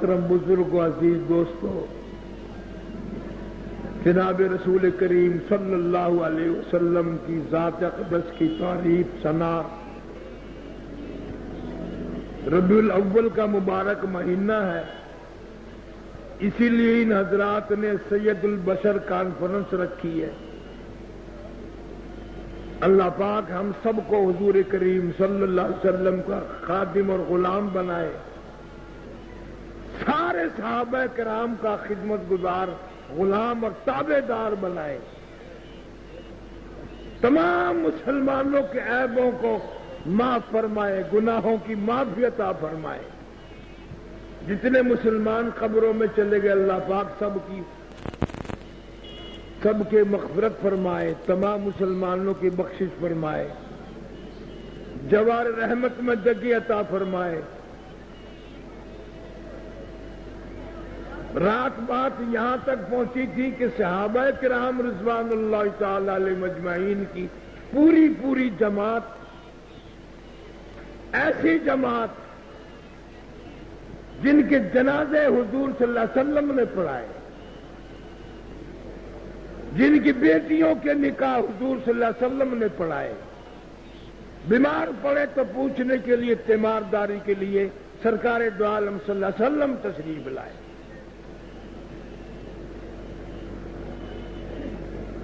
محترم بزرگ و عزیز دوستو، جناب رسول کریم صلی اللہ علیہ وسلم کی ذات اقدس کی تعریف ثنا، ربیع الاول کا مبارک مہینہ ہے، اسی لیے ان حضرات نے سید البشر کانفرنس رکھی ہے۔ اللہ پاک ہم سب کو حضور کریم صلی اللہ علیہ وسلم کا خادم اور غلام بنائے، سارے صحابہ کرام کا خدمت گزار غلام اور تابع دار بنائے، تمام مسلمانوں کے عیبوں کو معاف فرمائے، گناہوں کی معافی عطا فرمائے۔ جتنے مسلمان قبروں میں چلے گئے اللہ پاک سب کے مغفرت فرمائے، تمام مسلمانوں کی بخشش فرمائے، جوار رحمت میں جگہ عطا فرمائے۔ رات بات یہاں تک پہنچی تھی کہ صحابہ کرام رضوان اللہ تعالی علیہ مجمعین کی پوری جماعت، ایسی جماعت جن کے جنازے حضور صلی اللہ علیہ وسلم نے پڑھائے، جن کی بیٹیوں کے نکاح حضور صلی اللہ علیہ وسلم نے پڑھائے، بیمار پڑے تو پوچھنے کے لیے، تیمارداری کے لیے سرکار دو عالم صلی اللہ علیہ وسلم تشریف لائے۔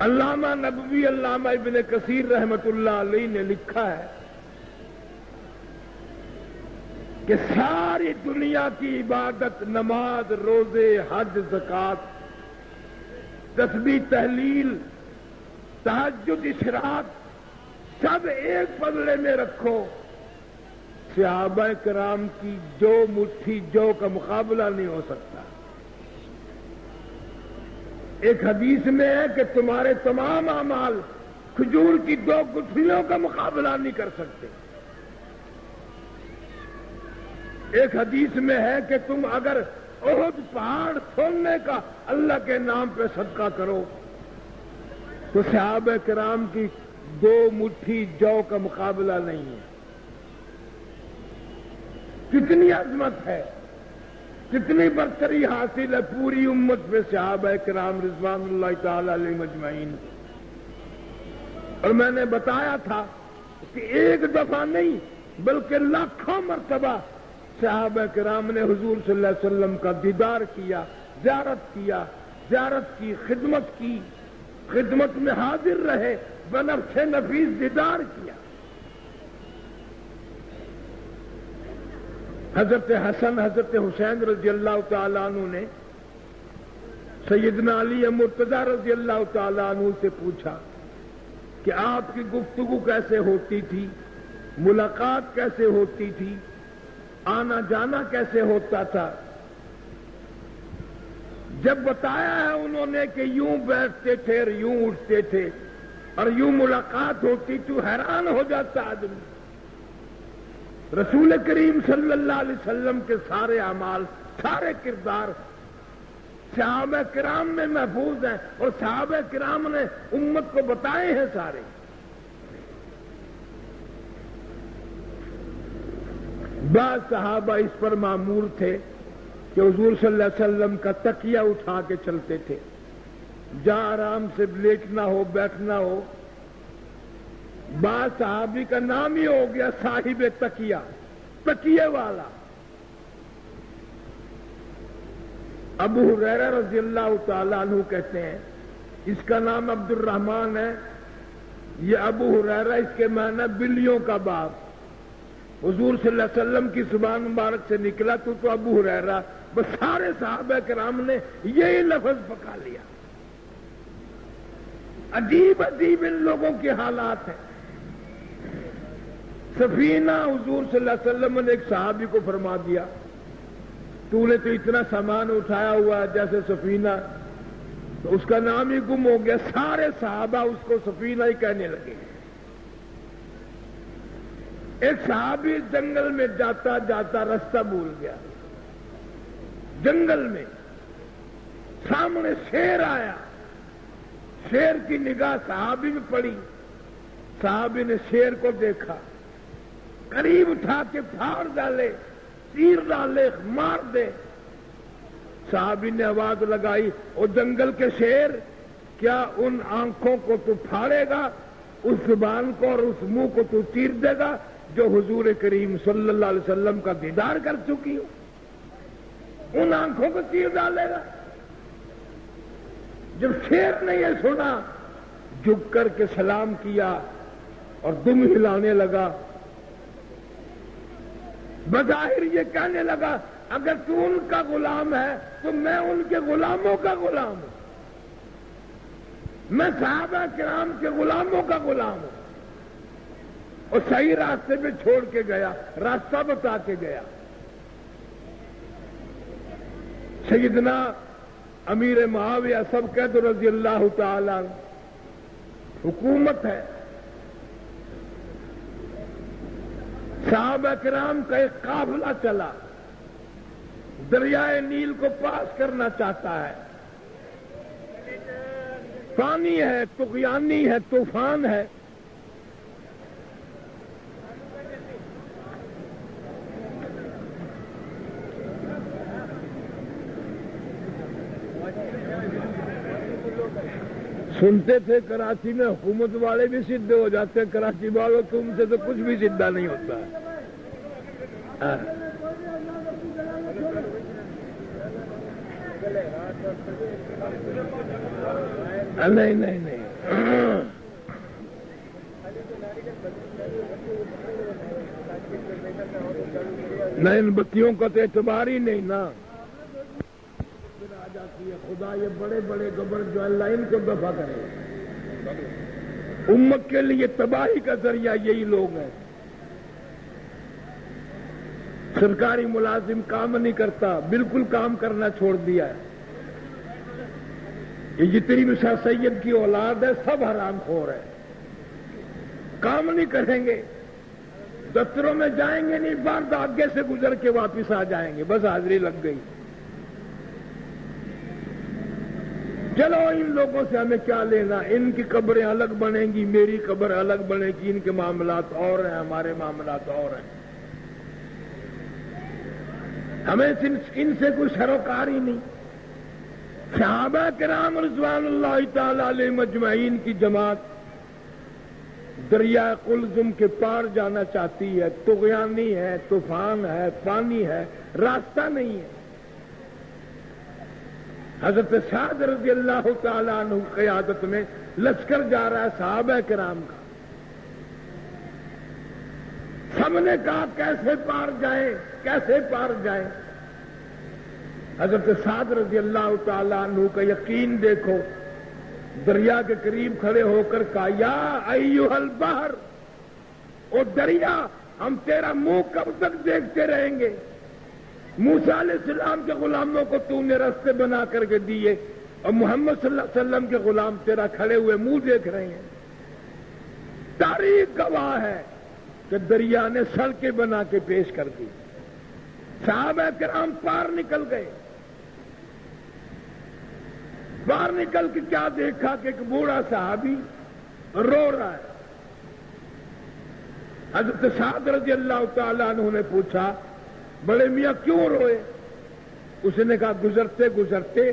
علامہ نبوی علامہ ابن کثیر رحمت اللہ علیہ نے لکھا ہے کہ ساری دنیا کی عبادت، نماز، روزے، حج، زکات، تسبیح، تحلیل، تہجد، اشراق، سب ایک پلڑے میں رکھو، صحابہ کرام کی جو مٹھی جو کا مقابلہ نہیں ہو سکتا۔ ایک حدیث میں ہے کہ تمہارے تمام اعمال کھجور کی 2 گٹھلیوں کا مقابلہ نہیں کر سکتے۔ ایک حدیث میں ہے کہ تم اگر احد پہاڑ کھولنے کا اللہ کے نام پہ صدقہ کرو تو صحابہ کرام کی 2 مٹھی جو کا مقابلہ نہیں ہے۔ کتنی عظمت ہے، کتنی برتری حاصل ہے پوری امت پہ صحابہ کرام رضوان اللہ تعالی علیہ مجمعین۔ اور میں نے بتایا تھا کہ ایک دفعہ نہیں بلکہ لاکھوں مرتبہ صحابہ کرام نے حضور صلی اللہ علیہ وسلم کا دیدار کیا، زیارت کی، خدمت میں حاضر رہے، بنفس نفیس دیدار کیا۔ حضرت حسن، حضرت حسین رضی اللہ تعالیٰ عنہ نے سیدنا علی مرتضیٰ رضی اللہ تعالیٰ عنہ سے پوچھا کہ آپ کی گفتگو کیسے ہوتی تھی، ملاقات کیسے ہوتی تھی، آنا جانا کیسے ہوتا تھا؟ جب بتایا ہے انہوں نے کہ یوں بیٹھتے تھے اور یوں اٹھتے تھے اور یوں ملاقات ہوتی تو حیران ہو جاتا آدمی۔ رسول کریم صلی اللہ علیہ وسلم کے سارے اعمال، سارے کردار صحابہ کرام میں محفوظ ہیں اور صحابہ کرام نے امت کو بتائے ہیں سارے۔ بعض صحابہ اس پر مامور تھے کہ حضور صلی اللہ علیہ وسلم کا تکیہ اٹھا کے چلتے تھے، جہاں آرام سے لیٹنا ہو، بیٹھنا ہو۔ بعض صحابی کا نام ہی ہو گیا صاحب تکیے والا۔ ابو ہریرہ رضی اللہ تعالیٰ عنہ کہتے ہیں، اس کا نام عبد الرحمن ہے، یہ ابو ہریرہ، اس کے معنی بلیوں کا باپ۔ حضور صلی اللہ علیہ وسلم کی زبان مبارک سے نکلا تو ابو ہریرہ، بس سارے صحابہ کرام نے یہی لفظ پکا لیا۔ عجیب ان لوگوں کے حالات ہیں۔ سفینہ، حضور صلی اللہ علیہ وسلم نے ایک صحابی کو فرما دیا، تو نے تو اتنا سامان اٹھایا ہوا ہے جیسے سفینہ، تو اس کا نام ہی گم ہو گیا، سارے صحابہ اس کو سفینہ ہی کہنے لگے۔ ایک صحابی جنگل میں جاتا جاتا رستہ بھول گیا، جنگل میں سامنے شیر آیا، شیر کی نگاہ صحابی میں پڑی، صحابی نے شیر کو دیکھا، قریب اٹھا کے پھاڑ ڈالے، تیر ڈالے، مار دے، صحابی نے آواز لگائی، او جنگل کے شیر، کیا ان آنکھوں کو تو پھاڑے گا، اس زبان کو اور اس منہ کو تو چیر دے گا جو حضور کریم صلی اللہ علیہ وسلم کا دیدار کر چکی ہو؟ ان آنکھوں کو چیر ڈالے گا؟ جب شیر نے یہ سنا، جھک کر کے سلام کیا اور دم ہلانے لگا، بظاہر یہ کہنے لگا اگر تو ان کا غلام ہے تو میں ان کے غلاموں کا غلام ہوں، میں صحابہ کرام کے غلاموں کا غلام ہوں، اور صحیح راستے پہ چھوڑ کے گیا، راستہ بتا کے گیا۔ سیدنا امیر معاویہ سب کہہ دو رضی اللہ تعالی عنہ، حکومت ہے، صحابہ کرام کا ایک قافلہ چلا، دریائے نیل کو پاس کرنا چاہتا ہے، پانی ہے، طغیانی ہے، طوفان ہے، سنتے تھے کراچی میں حکومت والے بھی سدھے ہو جاتے ہیں، کراچی والوں تم سے تو کچھ بھی سدھا نہیں ہوتا نہیں نہیں نہیں، نہیں ان بتیوں کا تو اعتبار ہی نہیں نا، خدا یہ بڑے بڑے گبر جو اللہ ان کو دفع کرے، امت کے لیے تباہی کا ذریعہ یہی لوگ ہیں۔ سرکاری ملازم کام نہیں کرتا، بالکل کام کرنا چھوڑ دیا ہے، یہ جتنی بھی شاہ سید کی اولاد ہے سب حرام خور ہے، کام نہیں کریں گے، دفتروں میں جائیں گے نہیں، باہر آگے سے گزر کے واپس آ جائیں گے، بس حاضری لگ گئی۔ چلو ان لوگوں سے ہمیں کیا لینا، ان کی قبریں الگ بنیں گی، میری قبر الگ بنے گی، ان کے معاملات اور ہیں، ہمارے معاملات اور ہیں، ہمیں ان سے کوئی سروکار ہی نہیں۔ صحابہ کرام رضوان اللہ تعالی علیہ مجمعین کی جماعت دریا قلزم کے پار جانا چاہتی ہے، طغیانی ہے، طوفان ہے، پانی ہے، راستہ نہیں ہے۔ حضرت سعد رضی اللہ تعالیٰ عنہ قیادت میں لشکر جا رہا ہے صحابہ کرام کا، سب نے کہا کیسے پار جائیں، کیسے پار جائیں۔ حضرت سعد رضی اللہ تعالیٰ عنہ کا یقین دیکھو، دریا کے قریب کھڑے ہو کر کہا یا ایھا البحر، او دریا ہم تیرا منہ کب تک دیکھتے رہیں گے؟ موسیٰ علیہ السلام کے غلاموں کو تو نے رستے بنا کر کے دیے، اور محمد صلی اللہ علیہ وسلم کے غلام تیرا کھڑے ہوئے منہ دیکھ رہے ہیں۔ تاریخ گواہ ہے کہ دریا نے سڑکیں بنا کے پیش کر دی، صحابہ کرام پار نکل گئے۔ باہر نکل کے کیا دیکھا کہ ایک بوڑھا صحابی رو رہا ہے۔ حضرت سعد رضی اللہ تعالیٰ عنہ نے پوچھا بڑے میاں کیوں روئے؟ اس نے کہا گزرتے گزرتے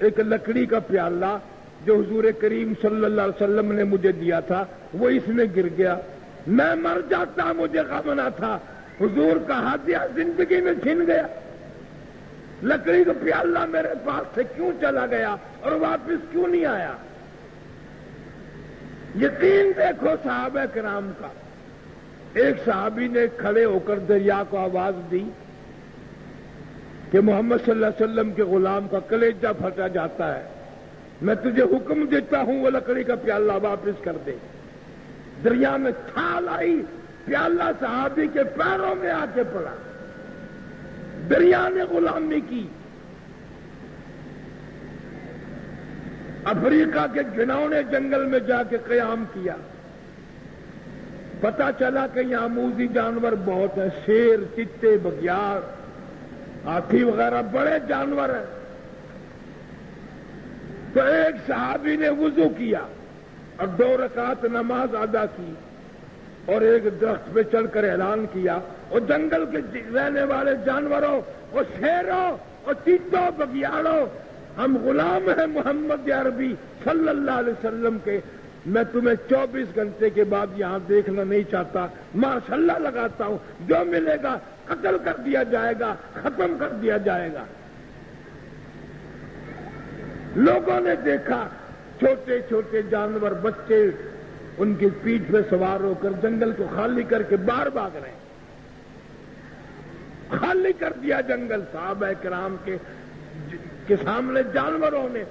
ایک لکڑی کا پیالہ جو حضور کریم صلی اللہ علیہ وسلم نے مجھے دیا تھا وہ اس میں گر گیا، میں مر جاتا مجھے غم نہ تھا، حضور کا ہدیہ زندگی میں چھن گیا، لکڑی کا پیالہ میرے پاس سے کیوں چلا گیا اور واپس کیوں نہیں آیا؟ یقین دیکھو صحابہ کرام کا۔ ایک صحابی نے کھڑے ہو کر دریا کو آواز دی کہ محمد صلی اللہ علیہ وسلم کے غلام کا کلیجہ پھٹا جاتا ہے، میں تجھے حکم دیتا ہوں وہ لکڑی کا پیالہ واپس کر دے۔ دریا میں چھال آئی، پیالہ صحابی کے پیروں میں آ کے پڑا، دریا نے غلامی کی۔ افریقہ کے گھناؤنے جنگل میں جا کے قیام کیا، پتا چلا کہ یہاں موذی جانور بہت ہیں، شیر، چیتے، بگیار، ہاتھی وغیرہ بڑے جانور ہیں۔ تو ایک صحابی نے وضو کیا اور 2 رکعت نماز ادا کی اور ایک درخت پہ چڑھ کر اعلان کیا اور جنگل کے رہنے والے جانوروں اور شیروں اور چیتوں بگیاڑوں، ہم غلام ہیں محمد عربی صلی اللہ علیہ وسلم کے. میں تمہیں 24 گھنٹے کے بعد یہاں دیکھنا نہیں چاہتا. ماشاءاللہ لگاتا ہوں، جو ملے گا قتل کر دیا جائے گا، ختم کر دیا جائے گا. لوگوں نے دیکھا چھوٹے چھوٹے جانور، بچے ان کی پیٹھ پہ سوار ہو کر جنگل کو خالی کر کے باہر بھاگ رہے ہیں. خالی کر دیا جنگل صحابہ کرام کے سامنے. جانوروں نے،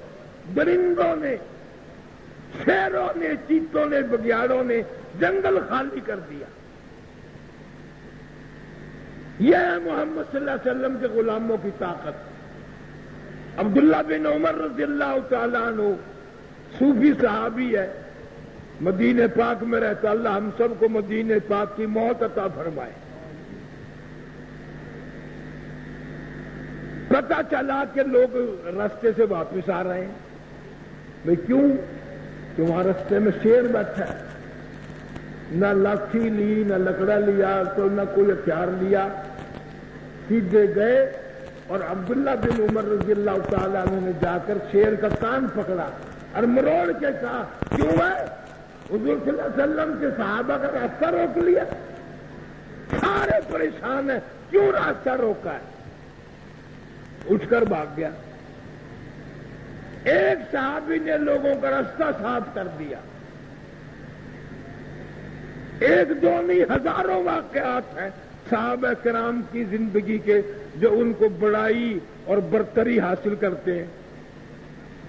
درندوں نے، شیروں نے، چیتوں نے، بگیاڑوں نے جنگل خالی کر دیا. یہ ہے محمد صلی اللہ علیہ وسلم کے غلاموں کی طاقت. عبداللہ بن عمر رضی اللہ تعالیٰ عنہ صوفی صحابی ہے، مدینہ پاک میں رہتا. اللہ ہم سب کو مدینہ پاک کی موت عطا فرمائے. پتہ چلا کہ لوگ راستے سے واپس آ رہے ہیں. میں کیوں؟ کہ وہاں راستے میں شیر بیٹھا ہے. نہ لاٹھی لی، نہ لکڑا لیا، تو نہ کوئی ہتھیار لیا. سیدھے گئے اور عبداللہ بن عمر رضی اللہ تعالیٰ عنہ نے جا کر شیر کا کان پکڑا اور مروڑ کے کہا کیوں ہے؟ حضور صلی اللہ علیہ وسلم کے صحابہ کا راستہ روک لیا. سارے پریشان ہیں، کیوں راستہ روکا ہے؟ اٹھ کر بھاگ گیا. ایک صحابی نے لوگوں کا راستہ صاف کر دیا. ایک دو نہیں، ہزاروں واقعات ہیں صحابہ کرام کی زندگی کے جو ان کو بڑائی اور برتری حاصل کرتے ہیں.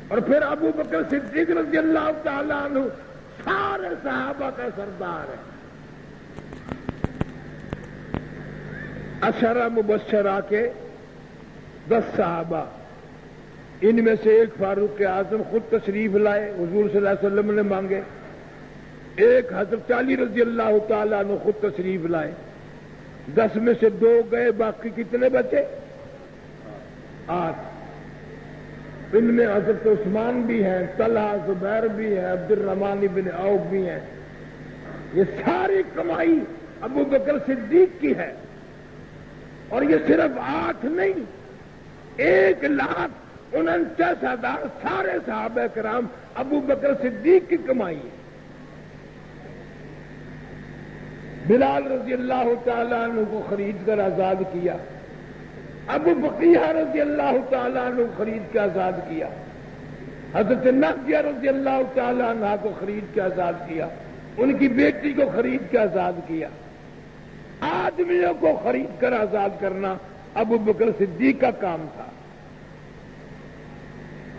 اور پھر ابو بکر صدیق رضی اللہ تعالیٰ عنہ سارے صحابہ کا سردار ہے. عشرہ مبشرہ کے 10 صحابہ، ان میں سے ایک فاروق اعظم خود تشریف لائے، حضور صلی اللہ علیہ وسلم نے مانگے. ایک حضرت علی رضی اللہ تعالیٰ عنہ خود تشریف لائے. 10 میں سے 2 گئے، باقی کتنے بچے؟ 8. ان میں حضرت عثمان بھی ہیں، طلحہ، زبیر بھی ہیں، عبد الرحمن بن عوف بھی ہیں. یہ ساری کمائی ابو بکر صدیق کی ہے. اور یہ صرف 8 نہیں، 1,49,000 سارے صحابہ کرام ابو بکر صدیق کی کمائی ہے. بلال رضی اللہ تعالیٰ عنہ کو خرید کر آزاد کیا. ابو بقیہ رضی اللہ تعالیٰ عنہ کو خرید کے آزاد کیا. حضرت نافیہ رضی اللہ تعالیٰ عنہ کو خرید کے آزاد کیا. ان کی بیٹی کو خرید کے آزاد کیا. آدمیوں کو خرید کر آزاد کرنا ابو بکر صدیق کا کام تھا.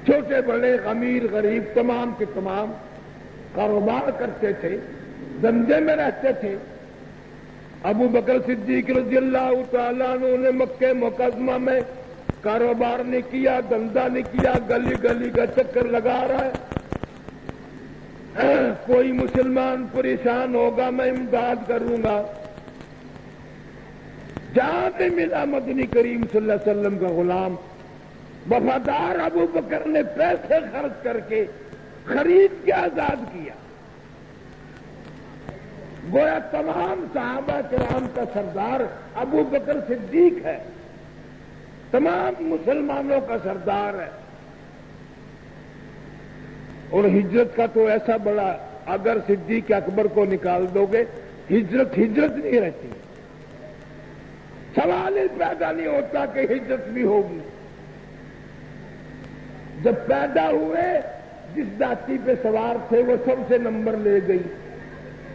چھوٹے بڑے، امیر غریب، تمام کے تمام کاروبار کرتے تھے، دھندے میں رہتے تھے. ابو بکر صدیق رضی اللہ تعالیٰ عنہ نے مکہ مکرمہ میں کاروبار نہیں کیا، دھندا نہیں کیا، گلی گلی کا چکر لگا رہا ہے. کوئی مسلمان پریشان ہوگا میں امداد کروں گا. جہاں بھی ملا مدنی کریم صلی اللہ علیہ وسلم کا غلام وفادار ابو بکر نے پیسے خرچ کر کے خرید کے آزاد کیا. گویا تمام صحابہ کرام کا سردار ابو بکر صدیق ہے، تمام مسلمانوں کا سردار ہے. اور ہجرت کا تو ایسا بڑا، اگر صدیق اکبر کو نکال دو گے ہجرت نہیں رہتی. سوال ہی پیدا نہیں ہوتا کہ ہجرت بھی ہوگی. جب پیدا ہوئے جس داتی پہ سوار تھے وہ سب سے نمبر لے گئی،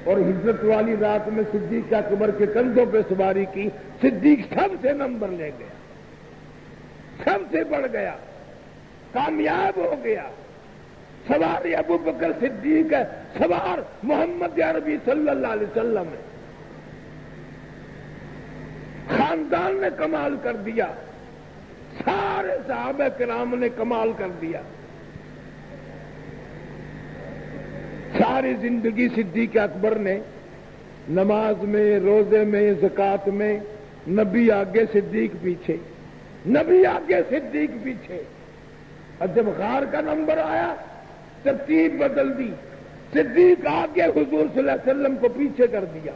اور ہجرت والی رات میں صدیق اکبر کے کندھوں پہ سواری کی. صدیق سب سے نمبر لے گیا، سب سے بڑھ گیا، کامیاب ہو گیا. سوار ابو بکر صدیق ہے، سوار محمد عربی صلی اللہ علیہ وسلم ہے. خاندان نے کمال کر دیا، سارے صحابہ کرام نے کمال کر دیا. ساری زندگی صدیق اکبر نے نماز میں، روزے میں، زکات میں، نبی آگے صدیق پیچھے، نبی آگے صدیق پیچھے. اور جب غار کا نمبر آیا ترتیب بدل دی، صدیق آگے حضور صلی اللہ علیہ وسلم کو پیچھے کر دیا.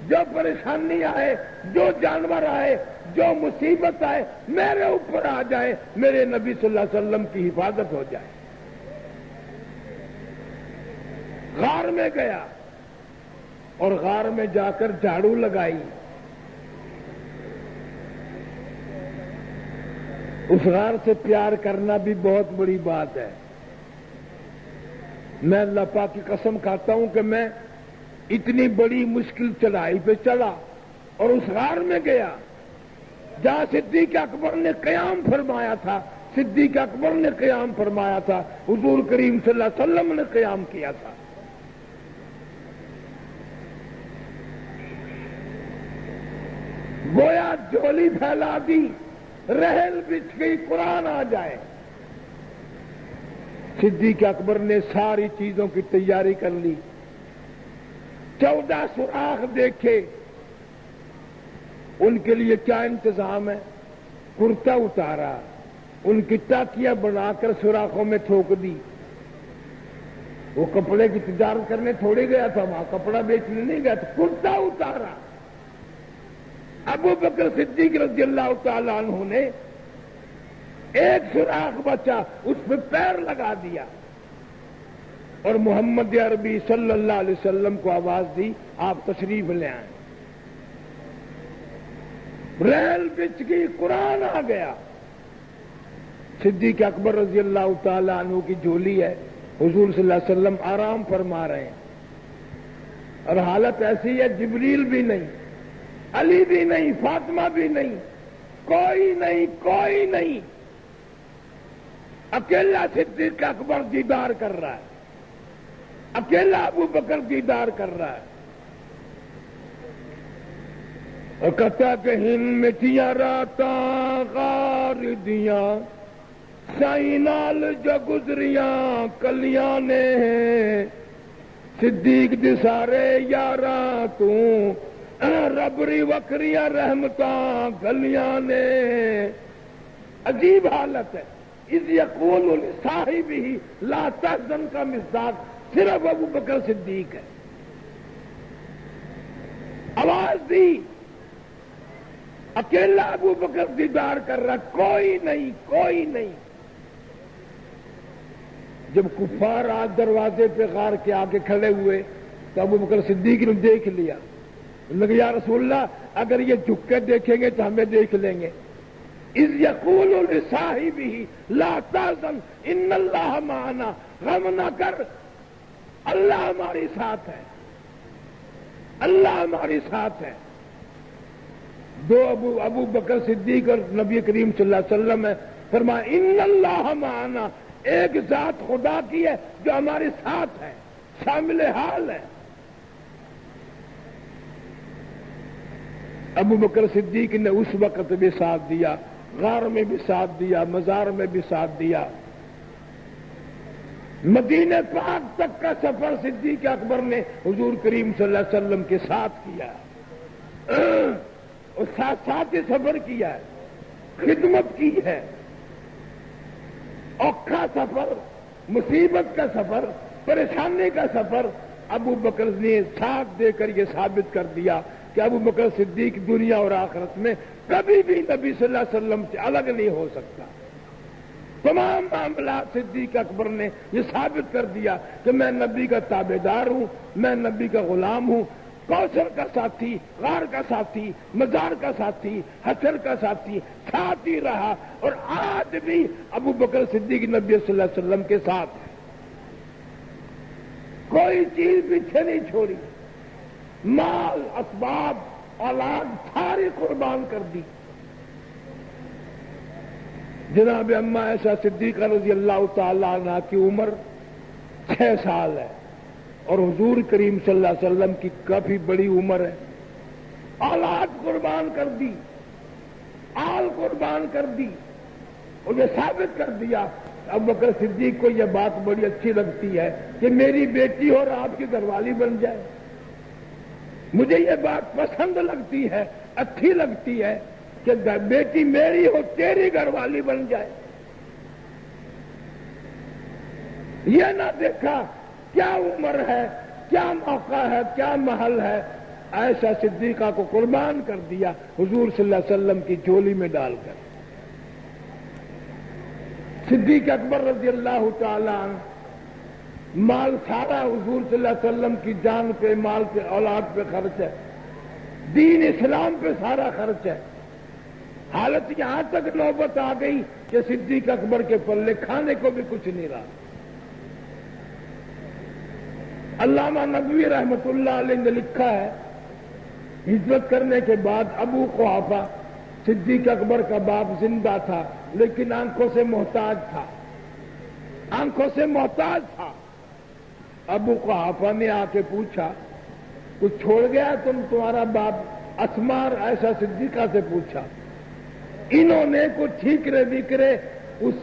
جو پریشانی آئے، جو جانور آئے، جو مصیبت آئے، میرے اوپر آ جائے، میرے نبی صلی اللہ علیہ وسلم کی حفاظت ہو جائے۔ غار میں گیا اور غار میں جا کر جھاڑو لگائی۔ اس غار سے پیار کرنا بھی بہت بڑی بات ہے۔ میں اللہ پاک کی قسم کھاتا ہوں کہ میں اتنی بڑی مشکل چڑھائی پہ چڑھا اور اس غار میں گیا جہاں صدیق اکبر نے قیام فرمایا تھا، صدیق اکبر نے قیام فرمایا تھا، حضور کریم صلی اللہ علیہ وسلم نے قیام کیا تھا۔ گویا جولی پھیلا دی، رحل بچھ گئی، قرآن آ جائے۔ صدیق اکبر نے ساری چیزوں کی تیاری کر لی، 14 سوراخ دیکھے۔ ان کے لیے کیا انتظام ہے؟ کرتا اتارا، ان کی ٹاکیاں بنا کر سوراخوں میں ٹھوک دی۔ وہ کپڑے کی تجارت کرنے تھوڑی گیا تھا، وہاں کپڑا بیچنے نہیں گیا تھا، کرتا اتارا۔ ابو بکر صدیق رضی اللہ تعالی عنہ نے ایک سوراخ بچا، اس پہ پیر لگا دیا اور محمد عربی صلی اللہ علیہ وسلم کو آواز دی، آپ تشریف لے آئیں۔ ریل بچ گئی، قرآن آ گیا۔ صدیق اکبر رضی اللہ تعالی عنہ کی جھولی ہے، حضور صلی اللہ علیہ وسلم آرام فرما رہے ہیں اور حالت ایسی ہے، جبریل بھی نہیں، علی بھی نہیں، فاطمہ بھی نہیں، کوئی نہیں، کوئی نہیں، اکیلا صدیق اکبر دیدار کر رہا ہے، اکیلا ابو بکر دیدار کر رہا ہے اور کہتا کہ ہن مٹیاں راتاں غار دیاں سائیں نال جو گزریاں کلیاں نے صدیق دے سارے یاراں تو ربری وکریاں رحمتاں گلیاں نے۔ عجیب حالت ہے۔ اذ یقول لصاحبہ لا تحزن کا مصداق صرف ابو بکر صدیق ہے۔ آواز دی، اکیلا ابو بکر دیدار کر رہا، کوئی نہیں، کوئی نہیں۔ جب کفار آج دروازے پہ غار کے آگے کھڑے ہوئے تو ابو بکر صدیق نے دیکھ لیا، لگا یا رسول اللہ اگر یہ جھک کے دیکھیں گے تو ہمیں دیکھ لیں گے۔ اذ یقول لصاحبہ لا تحزن ان اللہ معنا، غم نہ کر، اللہ ہمارے ساتھ ہے، اللہ ہمارے ساتھ ہے۔ دو ابو بکر صدیق اور نبی کریم صلی اللہ علیہ وسلم ہے، فرمایا ان اللہ معنا، ایک ذات خدا کی ہے جو ہمارے ساتھ ہے، شامل حال ہے۔ ابو بکر صدیق نے اس وقت بھی ساتھ دیا، غار میں بھی ساتھ دیا، مزار میں بھی ساتھ دیا۔ مدینہ پاک تک کا سفر صدیق اکبر نے حضور کریم صلی اللہ علیہ وسلم کے ساتھ کیا اور ساتھ ساتھ ہی سفر کیا ہے، خدمت کی ہے۔ اوکھا سفر، مصیبت کا سفر، پریشانی کا سفر، ابو بکر نے ساتھ دے کر یہ ثابت کر دیا کہ ابو بکر صدیق دنیا اور آخرت میں کبھی بھی نبی صلی اللہ علیہ وسلم سے الگ نہیں ہو سکتا۔ تمام معاملات صدیق اکبر نے یہ ثابت کر دیا کہ میں نبی کا تابعدار ہوں، میں نبی کا غلام ہوں، کوثر کا ساتھی، غار کا ساتھی، مزار کا ساتھی، حشر کا ساتھی، ساتھ ہی رہا اور آج بھی ابو بکر صدیق نبی صلی اللہ علیہ وسلم کے ساتھ ہے۔ کوئی چیز پیچھے نہیں چھوڑی، مال، اسباب، اولاد ساری قربان کر دی۔ جناب اما عائشہ صدیقہ رضی اللہ تعالی عنہ کی عمر 6 سال ہے اور حضور کریم صلی اللہ علیہ وسلم کی کافی بڑی عمر ہے۔ اولاد قربان کر دی، آل قربان کر دی اور یہ ثابت کر دیا۔ ابو بکر صدیق کو یہ بات بڑی اچھی لگتی ہے کہ میری بیٹی اور آپ کی گھر والی بن جائے، مجھے یہ بات پسند لگتی ہے، اچھی لگتی ہے کہ بیٹی میری ہو، تیری گھر والی بن جائے۔ یہ نہ دیکھا کیا عمر ہے، کیا موقع ہے، کیا محل ہے، عائشہ صدیقہ کو قربان کر دیا حضور صلی اللہ علیہ وسلم کی جھولی میں ڈال کر۔ صدیق اکبر رضی اللہ تعالی عنہ، مال سارا حضور صلی اللہ علیہ وسلم کی جان پہ، مال پہ، اولاد پہ خرچ ہے، دین اسلام پہ سارا خرچ ہے۔ حالت یہاں تک نوبت آ گئی کہ صدیق اکبر کے پلے کھانے کو بھی کچھ نہیں رہا۔ علامہ ندوی رحمت اللہ علیہ نے لکھا ہے، ہجرت کرنے کے بعد ابو قحافہ صدیق اکبر کا باپ زندہ تھا لیکن آنکھوں سے محتاج تھا، آنکھوں سے محتاج تھا۔ ابو قحافہ نے آ کے پوچھا کچھ چھوڑ گیا تمہارا باپ؟ اسماء اور عائشہ صدیقہ سے پوچھا۔ انہوں نے کچھ ٹھیکرے ویکرے اس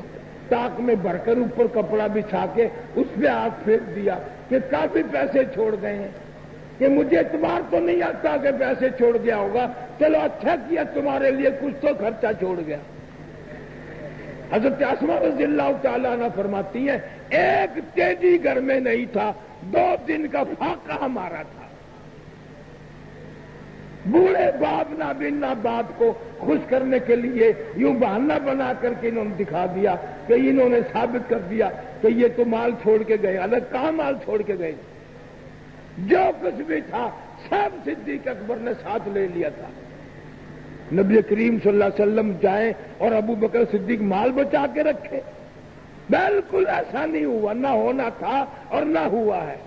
تاک میں بھر کر اوپر کپڑا بچھا کے اس پہ ہاتھ پھینک دیا کہ کافی پیسے چھوڑ گئے ہیں، کہ مجھے اعتبار تو نہیں آتا کہ پیسے چھوڑ گیا ہوگا، چلو اچھا کیا تمہارے لیے کچھ تو خرچہ چھوڑ گیا۔ حضرت اسماء رضی اللہ تعالیٰ عنہ فرماتی ہیں ایک تیجی گھر میں نہیں تھا، 2 دن کا فاقہ ہمارا تھا۔ بوڑھے باپ نابینا باپ کو خوش کرنے کے لیے یوں بہانہ بنا کر کے انہوں نے دکھا دیا کہ انہوں نے ثابت کر دیا کہ یہ تو مال چھوڑ کے گئے، الگ کہاں مال چھوڑ کے گئے؟ جو کچھ بھی تھا سب صدیق اکبر نے ساتھ لے لیا تھا۔ نبی کریم صلی اللہ علیہ وسلم جائیں اور ابو بکر صدیق مال بچا کے رکھے؟ بالکل ایسا نہیں ہوا، نہ ہونا تھا اور نہ ہوا ہے۔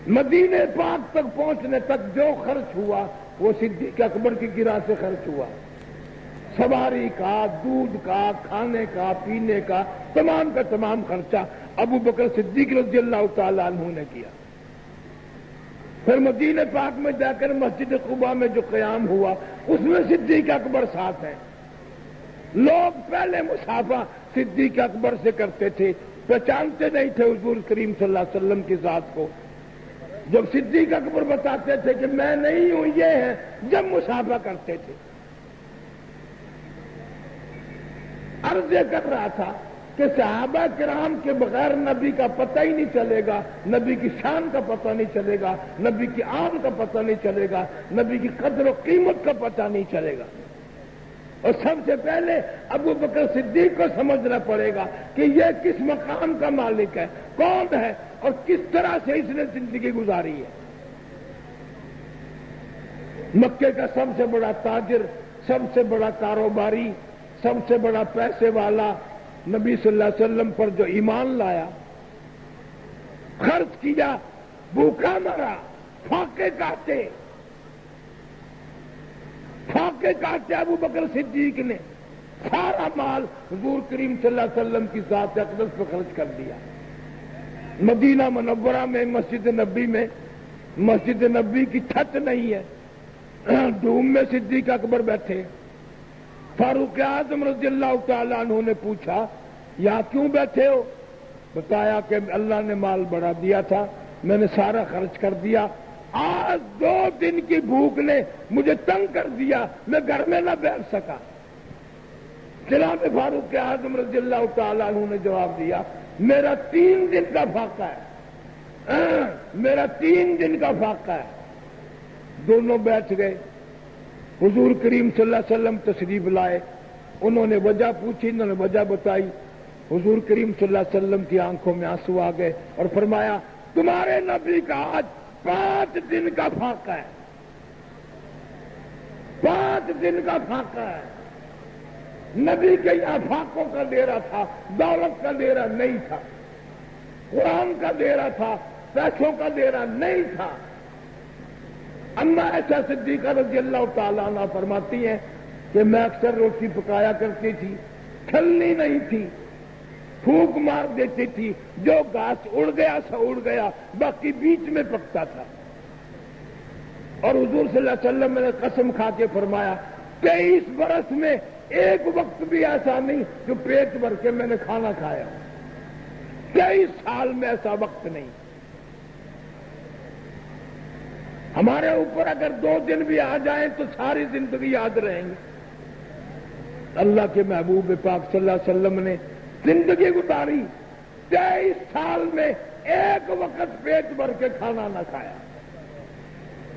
مدینے پاک تک پہنچنے تک جو خرچ ہوا وہ صدیق اکبر کی گرہ سے خرچ ہوا، سواری کا، دودھ کا، کھانے کا، پینے کا، تمام کا تمام خرچہ ابو بکر صدیق رضی اللہ تعالیٰ عنہ نے کیا۔ پھر مدینہ پاک میں جا کر مسجد قباء میں جو قیام ہوا اس میں صدیق اکبر ساتھ ہیں۔ لوگ پہلے مصافحہ صدیق اکبر سے کرتے تھے، پہچانتے نہیں تھے حضور کریم صلی اللہ علیہ وسلم کی ذات کو۔ جب صدیق اکبر بتاتے تھے کہ میں نہیں ہوں یہ ہے، جب مصافحہ کرتے تھے۔ عرض یہ کر رہا تھا کہ صحابہ کرام کے بغیر نبی کا پتہ ہی نہیں چلے گا، نبی کی شان کا پتہ نہیں چلے گا، نبی کی آن کا پتہ نہیں چلے گا، نبی کی قدر و قیمت کا پتہ نہیں چلے گا۔ اور سب سے پہلے ابو بکر صدیق کو سمجھنا پڑے گا کہ یہ کس مقام کا مالک ہے، کون ہے اور کس طرح سے اس نے زندگی گزاری ہے۔ مکے کا سب سے بڑا تاجر، سب سے بڑا کاروباری، سب سے بڑا پیسے والا، نبی صلی اللہ علیہ وسلم پر جو ایمان لایا، خرچ کیا، بھوکا مرا، فاقے کاٹے ابو بکر صدیق نے سارا مال حضور کریم صلی اللہ علیہ وسلم کی ذات اقدس پہ خرچ کر دیا۔ مدینہ منورہ میں مسجد نبی کی چھت نہیں ہے، ڈوم میں صدیق اکبر بیٹھے۔ فاروق اعظم رضی اللہ تعالیٰ عنہ نے پوچھا یہاں کیوں بیٹھے ہو؟ بتایا کہ اللہ نے مال بڑھا دیا تھا، میں نے سارا خرچ کر دیا، آج 2 دن کی بھوک نے مجھے تنگ کر دیا، میں گھر میں نہ بیٹھ سکا۔ جناب فاروق اعظم رضی اللہ تعالیٰ عنہ نے جواب دیا میرا 3 دن کا فاقہ ہے، میرا 3 دن کا فاقہ ہے۔ دونوں بیٹھ گئے، حضور کریم صلی اللہ علیہ وسلم تشریف لائے، انہوں نے وجہ پوچھی، انہوں نے وجہ بتائی۔ حضور کریم صلی اللہ علیہ وسلم کی آنکھوں میں آنسو آ گئے اور فرمایا تمہارے نبی کا آج 5 دن کا فاقہ ہے، 5 دن کا فاقہ ہے۔ نبی کے یہاں فاقوں کا ڈیرا تھا، دولت کا ڈیرا نہیں تھا، قرآن کا ڈیرا تھا، پیسوں کا ڈیرا نہیں تھا۔ اما عائشہ صدیقہ رضی اللہ تعالیٰ عنہ فرماتی ہیں کہ میں اکثر روٹی پکایا کرتی تھی، کھلنی نہیں تھی، پھونک مار دیتی تھی، جو گھاس اڑ گیا سا اڑ گیا، باقی بیچ میں پکتا تھا۔ اور حضور صلی اللہ علیہ وسلم نے قسم کھا کے فرمایا 23 برس میں ایک وقت بھی ایسا نہیں جو پیٹ بھر کے میں نے کھانا کھایا، 23 سال میں ایسا وقت نہیں۔ ہمارے اوپر اگر 2 دن بھی آ جائیں تو ساری زندگی یاد رہیں گے۔ اللہ کے محبوب پاک صلی اللہ علیہ وسلم نے زندگی گزاری، 23 سال میں ایک وقت پیٹ بھر کے کھانا نہ کھایا۔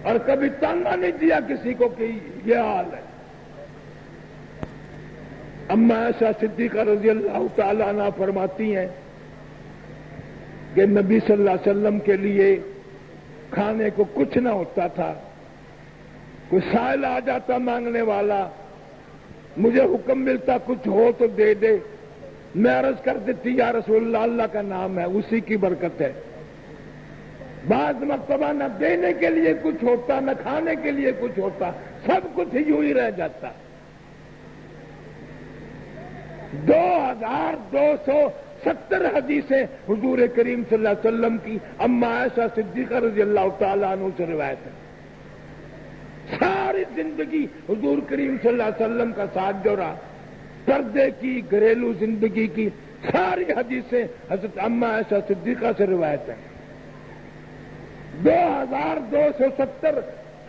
اور کبھی تانا نہیں دیا کسی کو کہ یہ حال ہے۔ اما عائشہ صدیقہ رضی اللہ تعالی عنہا فرماتی ہیں کہ نبی صلی اللہ علیہ وسلم کے لیے کھانے کو کچھ نہ ہوتا تھا، کوئی سائل آ جاتا مانگنے والا، مجھے حکم ملتا کچھ ہو تو دے دے، میں عرض کر دیتی یا رسول اللہ اللہ کا نام ہے، اسی کی برکت ہے۔ بعض مرتبہ نہ دینے کے لیے کچھ ہوتا، نہ کھانے کے لیے کچھ ہوتا، سب کچھ یوں ہی رہ جاتا۔ 2270 حدیثیں حضور کریم صلی اللہ علیہ وسلم کی اما عائشہ صدیقہ رضی اللہ تعالیٰ عنہ سے روایت ہے۔ ساری زندگی حضور کریم صلی اللہ علیہ وسلم کا ساتھ جو رہا، پردے کی، گھریلو زندگی کی ساری حدیثیں حضرت اما عائشہ صدیقہ سے روایت ہیں۔ 2270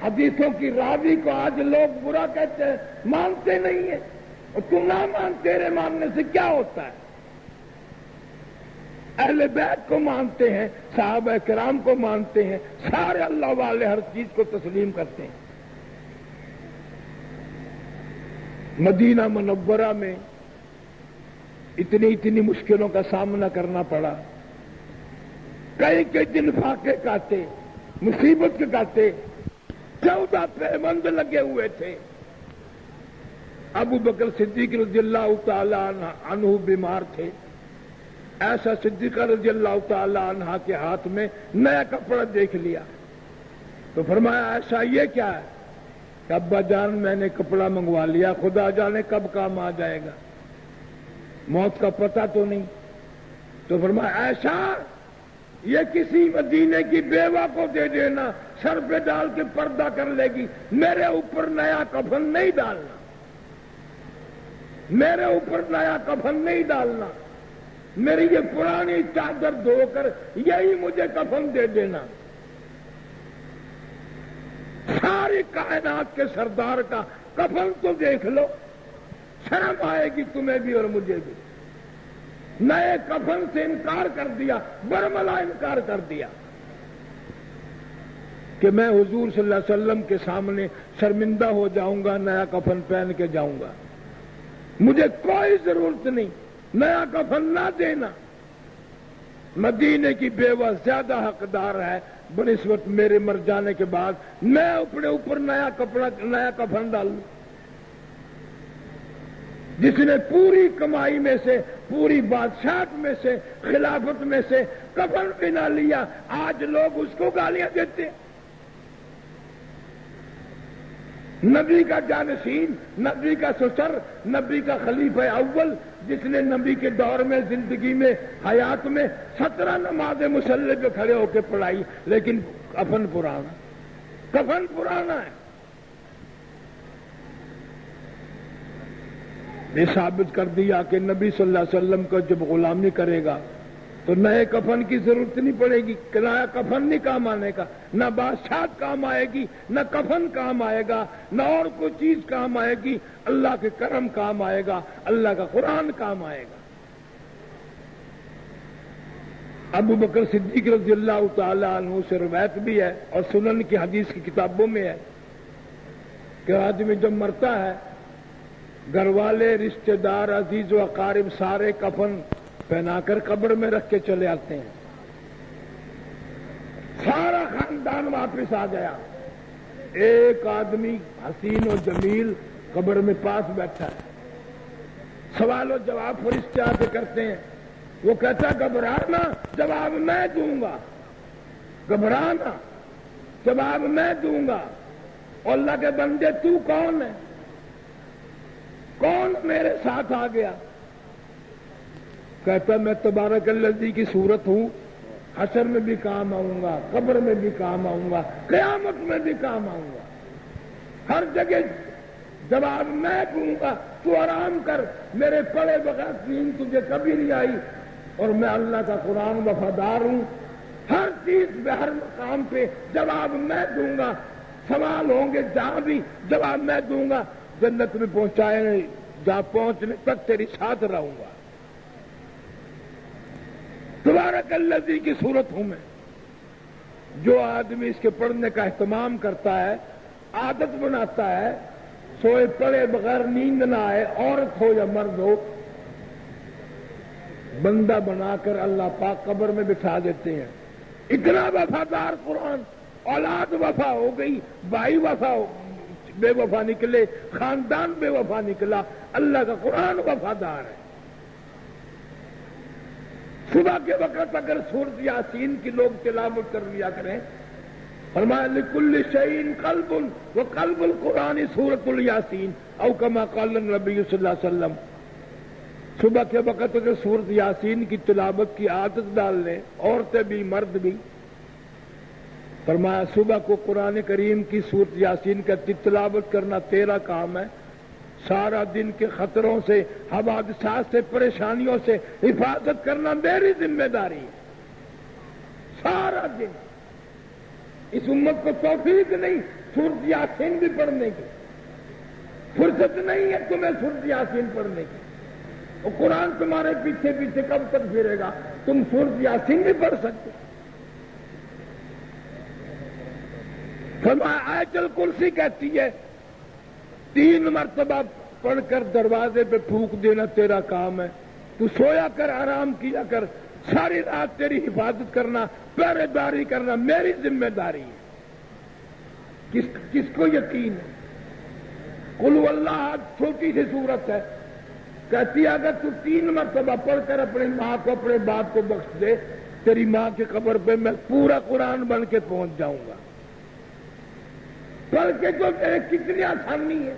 حدیثوں کی راوی کو آج لوگ برا کہتے ہیں، مانتے نہیں ہیں، اور تو نہ مان، تیرے ماننے سے کیا ہوتا ہے؟ اہل بیت کو مانتے ہیں، صحابہ کرام کو مانتے ہیں، سارے اللہ والے ہر چیز کو تسلیم کرتے ہیں۔ مدینہ منورہ میں اتنی مشکلوں کا سامنا کرنا پڑا، کئی دن فاقے کاٹے، مصیبت کے کاٹے، 14 پیمند لگے ہوئے تھے۔ ابو بکر صدیق رضی اللہ تعالی عنہ بیمار تھے، ایسا صدیقہ رضی اللہ تعالی عنہ کے ہاتھ میں نیا کپڑا دیکھ لیا تو فرمایا ایسا یہ کیا ہے؟ کہ ابا جان میں نے کپڑا منگوا لیا، خدا جانے کب کام آ جائے گا، موت کا پتہ تو نہیں۔ تو فرمایا ایسا یہ کسی مدینے کی بیوہ کو دے دینا، سر پہ ڈال کے پردہ کر لے گی، میرے اوپر نیا کفن نہیں ڈالنا، میرے اوپر نیا کفن نہیں ڈالنا، میری یہ پرانی چادر دھو کر یہی مجھے کفن دے دینا۔ ساری کائنات کے سردار کا کفن تو دیکھ لو، شرم آئے گی تمہیں بھی اور مجھے بھی۔ نئے کفن سے انکار کر دیا، برملا انکار کر دیا کہ میں حضور صلی اللہ علیہ وسلم کے سامنے شرمندہ ہو جاؤں گا، نیا کفن پہن کے جاؤں گا، مجھے کوئی ضرورت نہیں، نیا کفن نہ دینا۔ مدینے کی بیوہ زیادہ حقدار ہے بنسبت میرے مر جانے کے بعد میں اپنے اوپر نیا کفن ڈالوں۔ جس نے پوری کمائی میں سے، پوری بادشاہت میں سے، خلافت میں سے کفن بھی نہ لیا، آج لوگ اس کو گالیاں دیتے ہیں۔ نبی کا جانشین، نبی کا سسر، نبی کا خلیفہ اول، جس نے نبی کے دور میں، زندگی میں، حیات میں 17 نمازیں مصلی پہ کھڑے ہو کے پڑھائی، لیکن کفن پرانا ہے۔ یہ ثابت کر دیا کہ نبی صلی اللہ علیہ وسلم کو جب غلامی کرے گا تو نئے کفن کی ضرورت نہیں پڑے گی، نیا کفن نہیں کام آنے کا، نہ بادشاہت کام آئے گی، نہ کفن کام آئے گا، نہ اور کوئی چیز کام آئے گی، اللہ کے کرم کام آئے گا، اللہ کا قرآن کام آئے گا۔ ابو بکر صدیق رضی اللہ تعالی عنہ سے روایت بھی ہے اور سنن کی حدیث کی کتابوں میں ہے کہ آدمی جب مرتا ہے، گھر والے، رشتہ دار، عزیز و اقارب سارے کفن پہنا کر قبر میں رکھ کے چلے آتے ہیں، سارا خاندان واپس آ گیا، ایک آدمی حسین و جمیل قبر میں پاس بیٹھا ہے، سوال و جواب فرشتے آ کے کرتے ہیں، وہ کہتا گھبرانا جواب میں دوں گا، گھبرانا جواب میں دوں گا، اور اللہ کے بندے تو کون ہے، کون میرے ساتھ آ گیا؟ کہتا میں تبارک الذی کی صورت ہوں، حشر میں بھی کام آؤں گا، قبر میں بھی کام آؤں گا، قیامت میں بھی کام آؤں گا، ہر جگہ جواب میں دوں گا، تو آرام کر، میرے پڑے بغیر نیند تجھے کبھی نہیں آئی، اور میں اللہ کا قرآن وفادار ہوں، ہر چیز پہ، ہر مقام پہ جواب میں دوں گا، سوال ہوں گے جہاں بھی جواب میں دوں گا، جنت میں پہنچائے جہاں پہنچنے تک تیری ساتھ رہوں گا، تبارک الذی کی صورت ہوں میں۔ جو آدمی اس کے پڑھنے کا اہتمام کرتا ہے، عادت بناتا ہے، سوئے پڑے بغیر نیند نہ آئے، عورت ہو یا مرد ہو، بندہ بنا کر اللہ پاک قبر میں بٹھا دیتے ہیں۔ اتنا وفادار قرآن، اولاد وفا ہو گئی، بھائی بے وفا نکلے، خاندان بے وفا نکلا، اللہ کا قرآن وفادار ہے۔ صبح کے وقت اگر سورۃ یاسین کی لوگ تلاوت کر لیا کریں، فرمایا لکل شیء قلب وقلب القرآن سورۃ الیاسین، او کما قال النبی صلی اللہ علیہ وسلم۔ صبح کے وقت اگر سورۃ یاسین کی تلاوت کی عادت ڈال لیں، عورتیں بھی مرد بھی، فرمایا صبح کو قرآن کریم کی سورۃ یاسین کا تلاوت کرنا تیرا کام ہے، سارا دن کے خطروں سے، حوادثات سے، پریشانیوں سے حفاظت کرنا میری ذمہ داری ہے۔ سارا دن اس امت کو توفیق نہیں سورۃ یاسین بھی پڑھنے کی، فرصت نہیں ہے تمہیں سورۃ یاسین پڑھنے کی، اور قرآن تمہارے پیچھے پیچھے کب تک پھرے گا؟ تم سورۃ یاسین بھی پڑھ سکتے۔ فرمایا آیت الکرسی کہتی ہے 3 مرتبہ پڑھ کر دروازے پہ پھونک دینا تیرا کام ہے، تو سویا کر، آرام کیا کر، ساری رات تیری حفاظت کرنا، پہرے داری کرنا میری ذمہ داری ہے۔ کس کو یقین ہے؟ قل هو اللہ چھوٹی سی سورت ہے، کہتی ہے اگر تو 3 مرتبہ پڑھ کر اپنی ماں کو، اپنے باپ کو بخش دے، تیری ماں کی قبر پہ میں پورا قرآن بن کے پہنچ جاؤں گا۔ پڑھ کے تو کتنی آسانی ہے،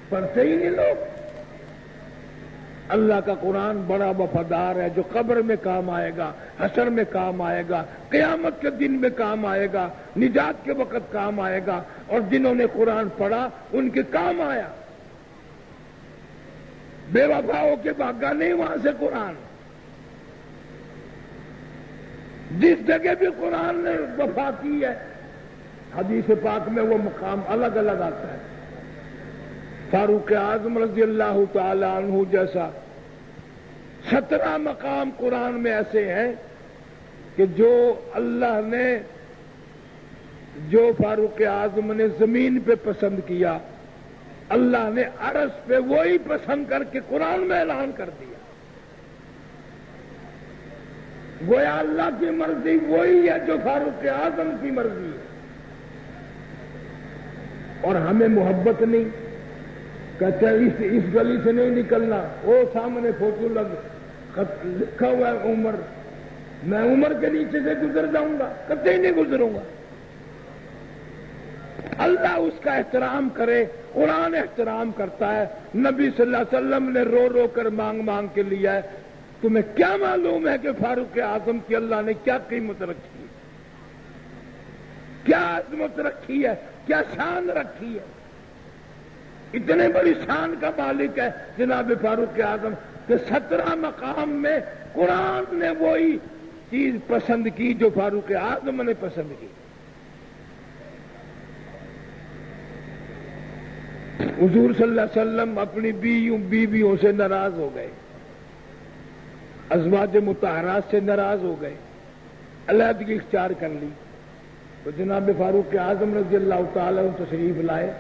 پڑھتے ہی نہیں لوگ۔ اللہ کا قرآن بڑا وفادار ہے، جو قبر میں کام آئے گا، حشر میں کام آئے گا، قیامت کے دن میں کام آئے گا، نجات کے وقت کام آئے گا، اور جنہوں نے قرآن پڑھا ان کے کام آیا۔ بے وفا ہو کے بھاگا نہیں وہاں سے قرآن۔ جس جگہ بھی قرآن نے وفا کی ہے، حدیث پاک میں وہ مقام الگ الگ آتا ہے۔ فاروق اعظم رضی اللہ تعالی عنہ جیسا 17 مقام قرآن میں ایسے ہیں کہ جو اللہ نے، جو فاروق اعظم نے زمین پہ پسند کیا، اللہ نے عرش پہ وہی پسند کر کے قرآن میں اعلان کر دیا۔ گویا اللہ کی مرضی وہی ہے جو فاروق اعظم کی مرضی ہے، اور ہمیں محبت نہیں، کہتے ہیں اس گلی سے نہیں نکلنا، وہ سامنے فوٹو لکھا ہوا ہے عمر، میں عمر کے نیچے سے گزر جاؤں گا؟ کبھی نہیں گزروں گا۔ اللہ اس کا احترام کرے، قرآن احترام کرتا ہے۔ نبی صلی اللہ علیہ وسلم نے رو رو کر مانگ مانگ کے لیا ہے۔ تمہیں کیا معلوم ہے کہ فاروق اعظم کی اللہ نے کیا قیمت رکھی ہے، کیا عظمت رکھی ہے، کیا شان رکھی ہے؟ اتنے بڑی شان کا مالک ہے جناب فاروق اعظم کہ 17 مقام میں قرآن نے وہی چیز پسند کی جو فاروق اعظم نے پسند کی۔ حضور صلی اللہ علیہ وسلم اپنی بیویوں سے ناراض ہو گئے، ازواج مطہرات سے ناراض ہو گئے، علیحدگی اختیار کر لی، تو جناب فاروق اعظم رضی اللہ تعالیٰ عنہ تشریف لائے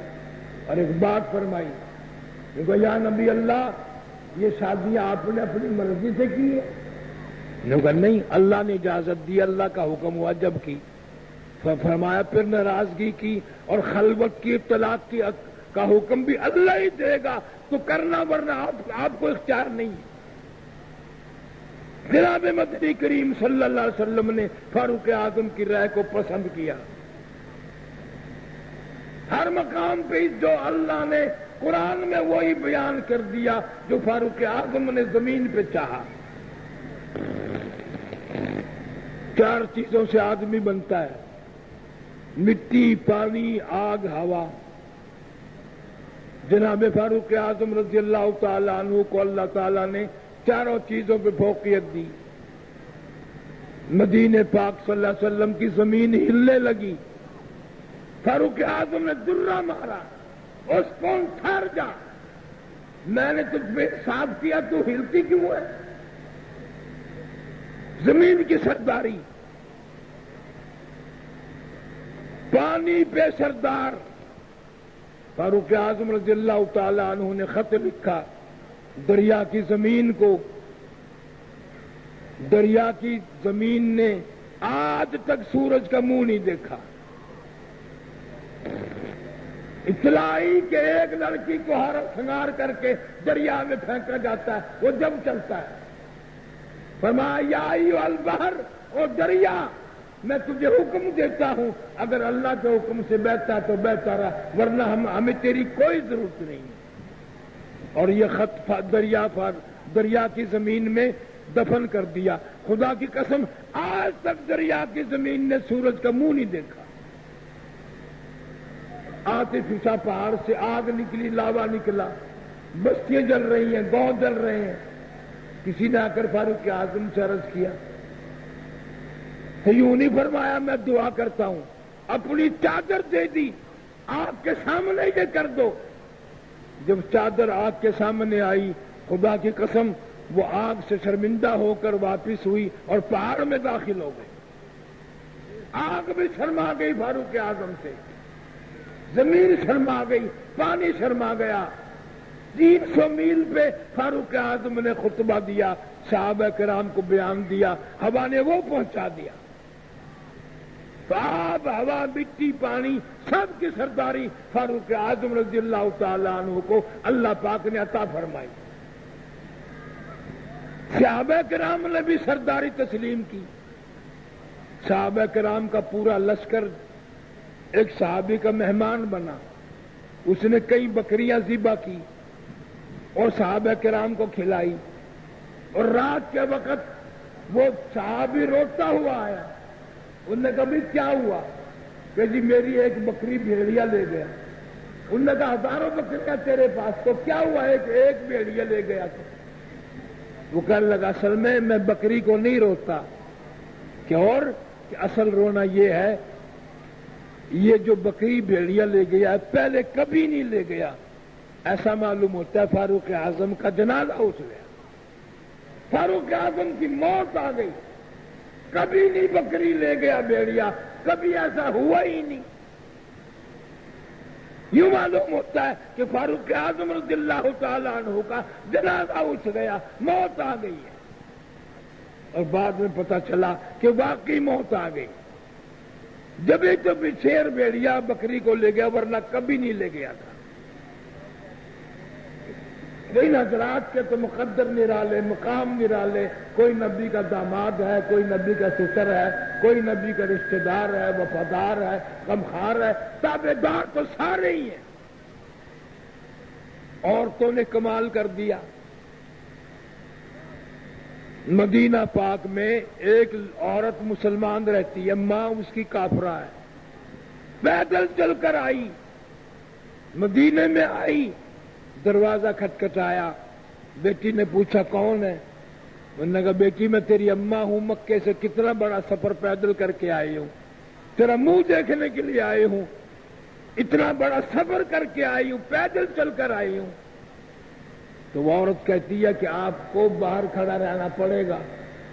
اور ایک بات فرمائی کہ یا نبی اللہ، یہ شادیاں آپ نے اپنی مرضی سے کی ہے؟ انہوں نے کہا نہیں، اللہ نے اجازت دی، اللہ کا حکم ہوا جب کی۔ فرمایا پھر ناراضگی کی اور خلوت کی، طلاق کی کا حکم بھی اللہ ہی دے گا تو کرنا، ورنہ آپ کو اختیار نہیں ہے۔ جناب مدنی کریم صلی اللہ علیہ وسلم نے فاروق اعظم کی رائے کو پسند کیا۔ ہر مقام پہ جو اللہ نے قرآن میں وہی بیان کر دیا جو فاروق اعظم نے زمین پہ چاہا۔ 4 چیزوں سے آدمی بنتا ہے: مٹی، پانی، آگ، ہوا۔ جناب فاروق اعظم رضی اللہ تعالی عنہ کو اللہ تعالیٰ نے 4 چیزوں پہ فوقیت دی۔ مدینے پاک صلی اللہ علیہ وسلم کی زمین ہلنے لگی، فاروق اعظم نے درہ مارا، اس کون ٹھہر جا، میں نے تجھ پہ صاف کیا، تو ہلتی کیوں ہے؟ زمین کی سرداری۔ پانی پہ سردار فاروق اعظم رضی اللہ تعالی عنہ نے خط لکھا دریا کی زمین کو. دریا کی زمین نے آج تک سورج کا منہ نہیں دیکھا. اطلاع آئی کہ ایک لڑکی کو ہار سنگار کر کے دریا میں پھینکا جاتا ہے, وہ جب چلتا ہے. فرمایا یا ایھا البحر, او دریا میں تجھے حکم دیتا ہوں, اگر اللہ کے حکم سے بہتا تو بہتا رہا, ورنہ ہمیں تیری کوئی ضرورت نہیں ہے. اور یہ خط دریا کی زمین میں دفن کر دیا. خدا کی قسم آج تک دریا کی زمین نے سورج کا منہ نہیں دیکھا. آتے فشا پہاڑ سے آگ نکلی, لاوا نکلا, بستیاں جل رہی ہیں, گاؤں جل رہے ہیں. کسی نے آ کر فاروق اعظم سے عرض کیا, یوں نہیں فرمایا میں دعا کرتا ہوں, اپنی چادر دے دی, آگ کے سامنے یہ کر دو. جب چادر آگ کے سامنے آئی, خدا کی قسم وہ آگ سے شرمندہ ہو کر واپس ہوئی اور پہاڑ میں داخل ہو گئی. آگ بھی شرما گئی فاروق اعظم سے, زمین شرما گئی, پانی شرما گیا. 300 میل پہ فاروق اعظم نے خطبہ دیا, صحابہ کرام کو بیان دیا, ہوا نے وہ پہنچا دیا. آب ہوا مٹی پانی سب کی سرداری فاروق اعظم رضی اللہ تعالیٰ عنہ کو اللہ پاک نے عطا فرمائی. صحابہ کرام نے بھی سرداری تسلیم کی. صحابہ کرام کا پورا لشکر ایک صحابی کا مہمان بنا. اس نے کئی بکریاں ذبح کی اور صحابہ کرام کو کھلائی. اور رات کے وقت وہ صحابی روتا ہوا آیا. انہوں نے کہا بھی کیا ہوا؟ کہ جی میری ایک بکری بھیڑیا لے گیا. انہوں نے کہا ہزاروں بکریاں تیرے پاس, تو کیا ہوا ایک بھیڑیا لے گیا تو؟ وہ کہنے لگا اصل میں بکری کو نہیں روتا, کہ اور کہ اصل رونا یہ ہے, یہ جو بکری بھیڑیا لے گیا پہلے کبھی نہیں لے گیا. ایسا معلوم ہوتا ہے فاروق اعظم کا جنازہ اٹھ گیا, فاروق اعظم کی موت آ گئی. کبھی نہیں بکری لے گیا بھیڑیا, کبھی ایسا ہوا ہی نہیں. یوں معلوم ہوتا ہے کہ فاروق اعظم رضی اللہ تعالیٰ عنہ کا جنازہ اٹھ گیا, موت آ گئی ہے. اور بعد میں پتا چلا کہ واقعی موت آ گئی. جبھی تو بھی شیر بھیڑیا بکری کو لے گیا, ورنہ کبھی نہیں لے گیا تھا. ان حضرات کے تو مقدر نرالے, مقام نرالے. کوئی نبی کا داماد ہے, کوئی نبی کا سسر ہے, کوئی نبی کا رشتہ دار ہے, وفادار ہے, غمخوار ہے, تابع دار تو سارے ہی ہیں. عورتوں نے کمال کر دیا. مدینہ پاک میں ایک عورت مسلمان رہتی ہے, ماں اس کی کافرہ ہے. پیدل چل کر آئی, مدینے میں آئی, دروازہ کھٹکھٹایا. بیٹی نے پوچھا کون ہے؟ انہوں نے کہا بیٹی میں تیری اماں ہوں, مکے سے کتنا بڑا سفر پیدل کر کے آئی ہوں, تیرا منہ دیکھنے کے لیے آئی ہوں. اتنا بڑا سفر کر کے آئی ہوں, پیدل چل کر آئی ہوں. تو وہ عورت کہتی ہے کہ آپ کو باہر کھڑا رہنا پڑے گا.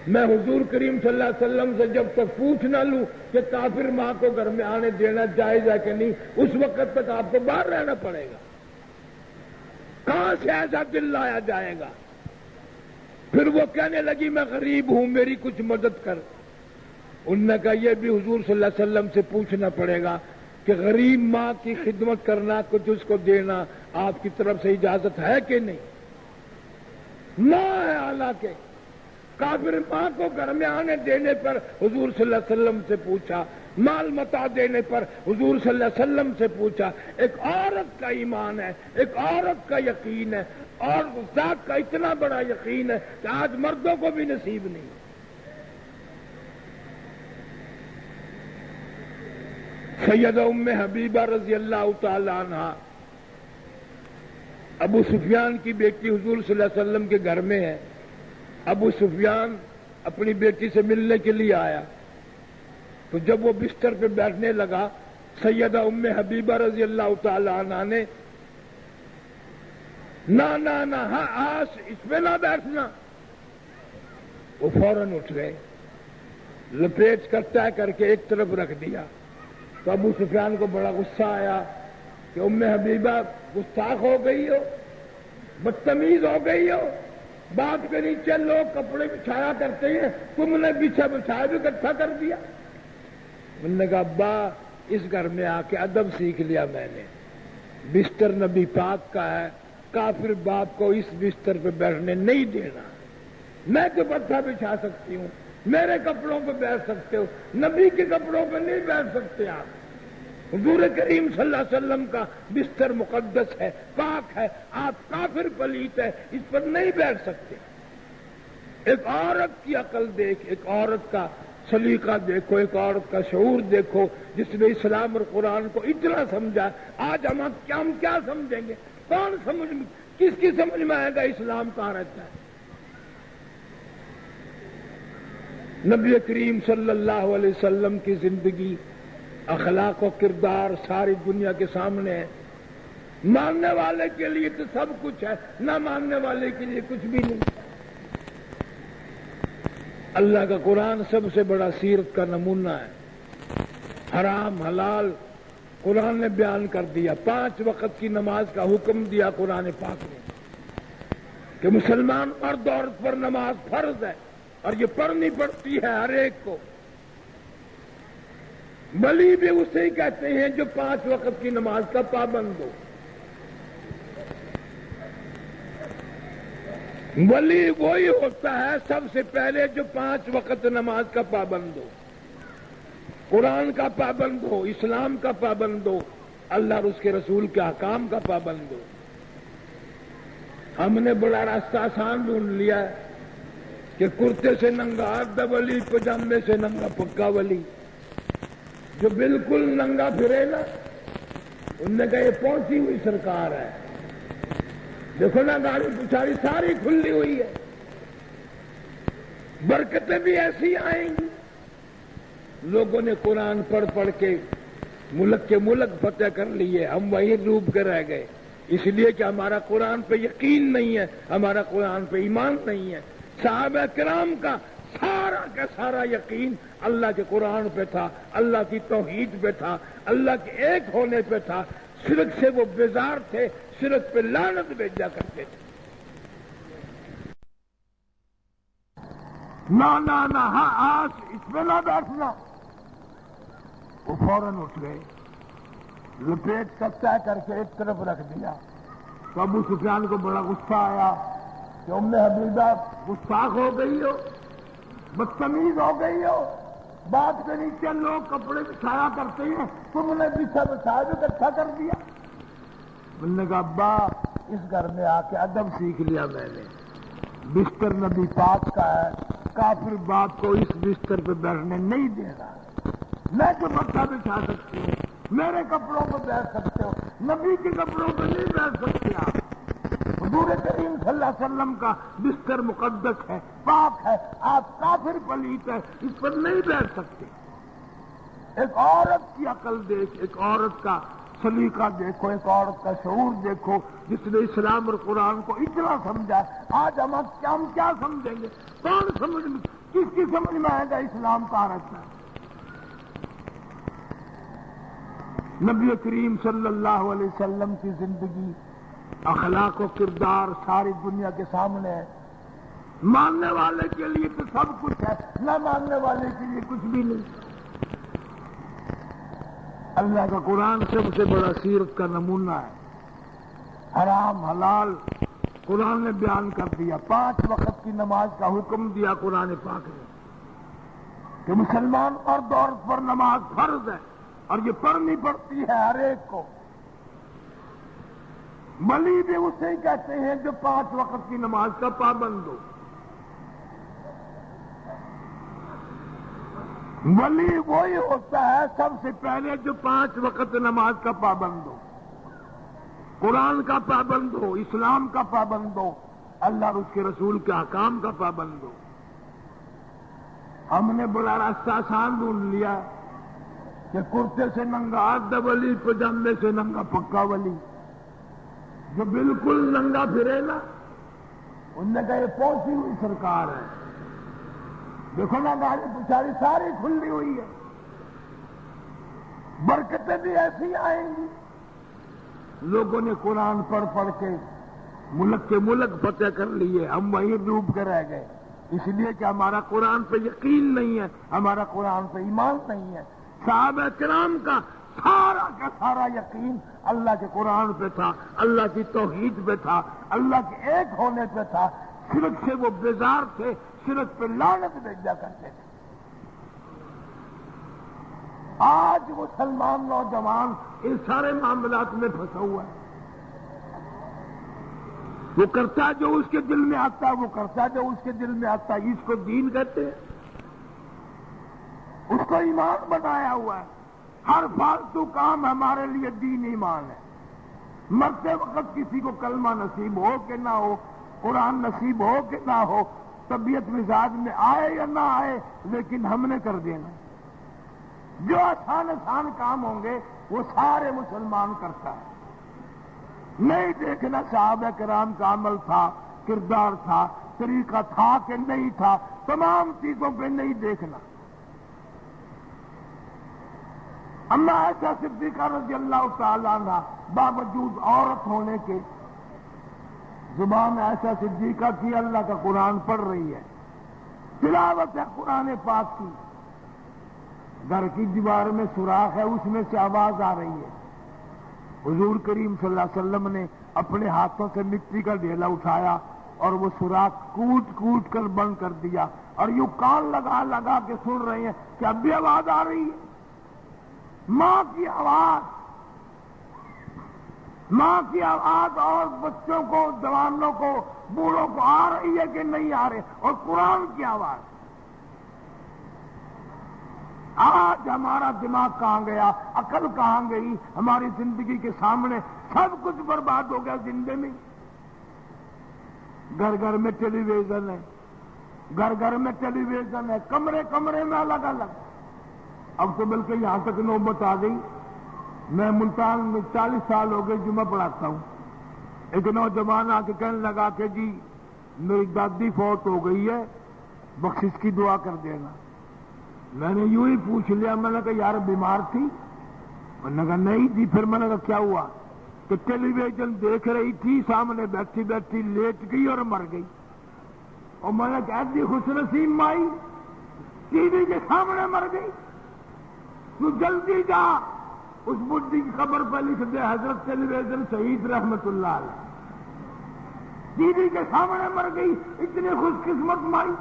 میں حضور کریم صلی اللہ علیہ وسلم سے جب تک پوچھ نہ لوں کہ کافر ماں کو گھر میں آنے دینا جائز ہے کہ نہیں, اس وقت تک آپ کو باہر رہنا پڑے گا. کہاں سے ایسا دل لایا جائے گا؟ پھر وہ کہنے لگی میں غریب ہوں, میری کچھ مدد کر. انہوں نے کہا یہ بھی حضور صلی اللہ علیہ وسلم سے پوچھنا پڑے گا کہ غریب ماں کی خدمت کرنا, کچھ اس کو دینا آپ کی طرف سے اجازت ہے کہ نہیں. ماں ہے حالانکہ. کافر ماں کو گھر میں آنے دینے پر حضور صلی اللہ علیہ وسلم سے پوچھا, مال متا دینے پر حضور صلی اللہ علیہ وسلم سے پوچھا. ایک عورت کا ایمان ہے, ایک عورت کا یقین ہے, اور ذات کا اتنا بڑا یقین ہے کہ آج مردوں کو بھی نصیب نہیں. سیدہ ام حبیبہ رضی اللہ تعالی عنہا ابو سفیان کی بیٹی حضور صلی اللہ علیہ وسلم کے گھر میں ہے. ابو سفیان اپنی بیٹی سے ملنے کے لیے آیا, تو جب وہ بستر پہ بیٹھنے لگا, سیدہ ام حبیبہ رضی اللہ تعالی عنہا نے نہ آس اس پہ نہ بیٹھنا. وہ فوراً اٹھ گئے, لپیٹ کر طے کر کے ایک طرف رکھ دیا. تو ابو سفیان کو بڑا غصہ آیا کہ ام حبیبہ گستاخ ہو گئی ہو، بدتمیز ہو گئی ہو، بات کے نیچے لوگ کپڑے بچھایا کرتے ہیں، تم نے بچھا بچھایا بھی اکٹھا کر دیا۔ انہوں نے کہا ابا اس گھر میں آ کے ادب سیکھ لیا میں نے، بستر نبی پاک کا ہے، کافر باپ کو اس بستر پہ بیٹھنے نہیں دینا۔ میں تو پتھر بچھا سکتی ہوں، میرے کپڑوں پہ بیٹھ سکتے ہو، نبی کے کپڑوں پہ نہیں بیٹھ سکتے آپ۔ حضور کریم صلی اللہ علیہ وسلم کا بستر مقدس ہے، پاک ہے، آپ کافر پلیت ہے، اس پر نہیں بیٹھ سکتے۔ ایک عورت کی عقل دیکھ، ایک عورت کا سلیقہ دیکھو، ایک عورت کا شعور دیکھو، جس نے اسلام اور قرآن کو اتنا سمجھا۔ آج ہم کیا سمجھیں گے؟ کون سمجھ، کس کی سمجھ میں آئے گا اسلام کہاں رہتا ہے؟ نبی کریم صلی اللہ علیہ وسلم کی زندگی، اخلاق و کردار ساری دنیا کے سامنے ہے۔ ماننے والے کے لیے تو سب کچھ ہے، نہ ماننے والے کے لیے کچھ بھی نہیں۔ اللہ کا قرآن سب سے بڑا سیرت کا نمونہ ہے۔ حرام حلال قرآن نے بیان کر دیا، 5 وقت کی نماز کا حکم دیا قرآن پاک نے کہ مسلمان مرد عورت پر نماز فرض ہے اور یہ پڑھنی پڑتی ہے ہر ایک کو۔ ولی بھی اسے ہی کہتے ہیں جو 5 وقت کی نماز کا پابند ہو۔ ولی وہی ہوتا ہے سب سے پہلے جو 5 وقت نماز کا پابند ہو، قرآن کا پابند ہو، اسلام کا پابند ہو، اللہ اور اس کے رسول کے احکام کا پابند ہو۔ ہم نے بڑا راستہ آسان ڈھونڈ لیا ہے کہ کرتے سے ننگا آدھا ولی، پجامے سے ننگا پکا ولی۔ جو بالکل ننگا پھرے نا، انہوں نے کہا یہ پہنچی ہوئی سرکار ہے، دیکھو نا گاڑی پچھاڑی ساری کھلی ہوئی ہے، برکتیں بھی ایسی آئیں گی۔ لوگوں نے قرآن پڑھ پڑھ کے ملک کے ملک فتح کر لیے، ہم وہیں ڈوب کے رہ گئے، اس لیے کہ ہمارا قرآن پہ یقین نہیں ہے، ہمارا قرآن پہ ایمان نہیں ہے۔ صحابہ کرام کا سارا کا سارا یقین اللہ کے قرآن پہ تھا، اللہ کی توحید پہ تھا، اللہ کے ایک ہونے پہ تھا۔ شرک سے وہ بیزار تھے، شرک پہ لعنت بھیجا کرتے تھے۔ نہ ہاں آج اس میں نہ بیٹھنا۔ وہ فوراً اٹھ گئے، لپیٹ کر طے کر کے ایک طرف رکھ دیا۔ تو ابو سفیان کو بڑا غصہ آیا کہ ام حبیبہ گستاخ ہو گئی ہو، بدتمیز ہو گئی ہو، بات کے نیچے لوگ کپڑے بچھایا کرتے ہیں، تم نے بچھا بچھایا بھی اکٹھا کر دیا۔ انہوں نے کہا ابا اس گھر میں آ کے ادب سیکھ لیا میں نے، بستر نبی پاک کا ہے، کافر باپ کو اس بستر پہ بیٹھنے نہیں دینا۔ میں تو پتھر بچھا سکتی ہوں، میرے کپڑوں پہ بیٹھ سکتے ہو، نبی کے کپڑوں پہ نہیں بیٹھ سکتے آپ۔ حضور کریم صلی اللہ علیہ وسلم کا بستر مقدس ہے، پاک ہے، آپ کافر پلیت ہے، اس پر نہیں بیٹھ سکتے۔ ایک عورت کی عقل دیکھ، ایک عورت کا سلیقہ دیکھو، ایک عورت کا شعور دیکھو، جس نے اسلام اور قرآن کو اتنا سمجھا۔ آج ہم کیا سمجھیں گے؟ کون سمجھ، کس کی سمجھ میں آئے گا اسلام کہاں رہتا ہے؟ نبی کریم صلی اللہ علیہ وسلم کی زندگی، اخلاق و کردار ساری دنیا کے سامنے ہے۔ ماننے والے کے لیے تو سب کچھ ہے، نہ ماننے والے کے لیے کچھ بھی نہیں۔ اللہ کا قرآن سب سے بڑا سیرت کا نمونہ ہے۔ حرام حلال قرآن نے بیان کر دیا، 5 وقت کی نماز کا حکم دیا قرآن پاک نے کہ مسلمان مرد عورت پر نماز فرض ہے اور یہ پڑھنی پڑتی ہے ہر ایک کو۔ ولی بھی اسے ہی کہتے ہیں جو 5 وقت کی نماز کا پابند ہو۔ ولی وہی ہوتا ہے سب سے پہلے جو 5 وقت نماز کا پابند ہو، قرآن کا پابند ہو، اسلام کا پابند ہو، اللہ اور اس کے رسول کے احکام کا پابند ہو۔ ہم نے بڑا راستہ آسان ڈھونڈ لیا کہ کرتے سے ننگا آدھا ولی، پجامے سے ننگا پکا ولی۔ جو بالکل ننگا پھرے نا، انہوں نے کہا یہ پہنچی ہوئی سرکار ہے، دیکھو نا گاڑی پچھاڑی ساری کھلی ہوئی ہے، برکتیں بھی ایسی آئیں گی. لوگوں نے قرآن پڑھ پڑھ کے ملک کے ملک فتح کر لیے، ہم وہیں ڈوب کر رہ گئے، اس لیے کہ ہمارا قرآن پہ یقین نہیں ہے، ہمارا قرآن پہ ایمان نہیں ہے. صحابہ کرام کا سارا یقین اللہ کے قرآن پہ تھا، اللہ کی توحید پہ تھا، اللہ کے ایک ہونے پہ تھا. شرک سے وہ بیزار تھے، شرک پہ لعنت بھیجا کرتے تھے. آج مسلمان نوجوان ان سارے معاملات میں پھنسا ہوا ہے. وہ کرتا جو اس کے دل میں آتا ہے، وہ کرتا جو اس کے دل میں آتا ہے. اس کو دین کہتے ہیں، اس کو ایمان بنایا ہوا ہے. ہر فالتو کام ہمارے لیے دین ایمان ہے. مرتے وقت کسی کو کلمہ نصیب ہو کہ نہ ہو، قرآن نصیب ہو کہ نہ ہو، طبیعت مزاج میں آئے یا نہ آئے، لیکن ہم نے کر دینا. جو آسان کام ہوں گے وہ سارے مسلمان کرتا ہے. نہیں دیکھنا صحابہ کرام کا عمل تھا، کردار تھا، طریقہ تھا کہ نہیں تھا، تمام چیزوں پہ نہیں دیکھنا. اما عائشہ صدیقہ رضی اللہ تعالیٰ عنہ باوجود عورت ہونے کے زبان عائشہ صدیقہ کی اللہ کا قرآن پڑھ رہی ہے، تلاوت ہے قرآن پاک کی. گھر کی دیوار میں سوراخ ہے، اس میں سے آواز آ رہی ہے. حضور کریم صلی اللہ علیہ وسلم نے اپنے ہاتھوں سے مٹی کا ڈھیلا اٹھایا اور وہ سوراخ کوٹ کوٹ کر بند کر دیا، اور یوں کان لگا لگا کے سن رہے ہیں کہ اب بھی آواز آ رہی ہے. ماں کی آواز اور بچوں کو، جوانوں کو، بوڑھوں کو آ رہی ہے کہ نہیں آ رہی، اور قرآن کی آواز. آج ہمارا دماغ کہاں گیا، عقل کہاں گئی؟ ہماری زندگی کے سامنے سب کچھ برباد ہو گیا. زندے میں گھر گھر میں ٹیلی ویژن ہے، گھر گھر میں ٹیلی ویژن ہے، کمرے کمرے میں الگ الگ. اب تو بلکہ یہاں تک نوبت آ گئی. میں ملتان میں 40 سال ہو گئے جمعہ پڑھاتا ہوں. ایک نوجوان آ کے کہنے لگا کہ جی میری دادی فوت ہو گئی ہے، بخشش کی دعا کر دینا. میں نے یوں ہی پوچھ لیا، میں نے کہا یار بیمار تھی؟ انہوں نے کہا نہیں تھی. پھر میں نے کہا کیا ہوا؟ کہ ٹیلی ویژن دیکھ رہی تھی، سامنے بیٹھی بیٹھی لیٹ گئی اور مر گئی. اور میں نے کہا دی خوش نصیب مائی، ٹی وی کے سامنے مر گئی. تو جلدی جا اس بڈھی کی قبر پہ لکھ دے حضرت ٹیلی ویژن شہید رحمت اللہ علیہ. ٹی وی کے سامنے مر گئی، اتنی خوش قسمت مائی.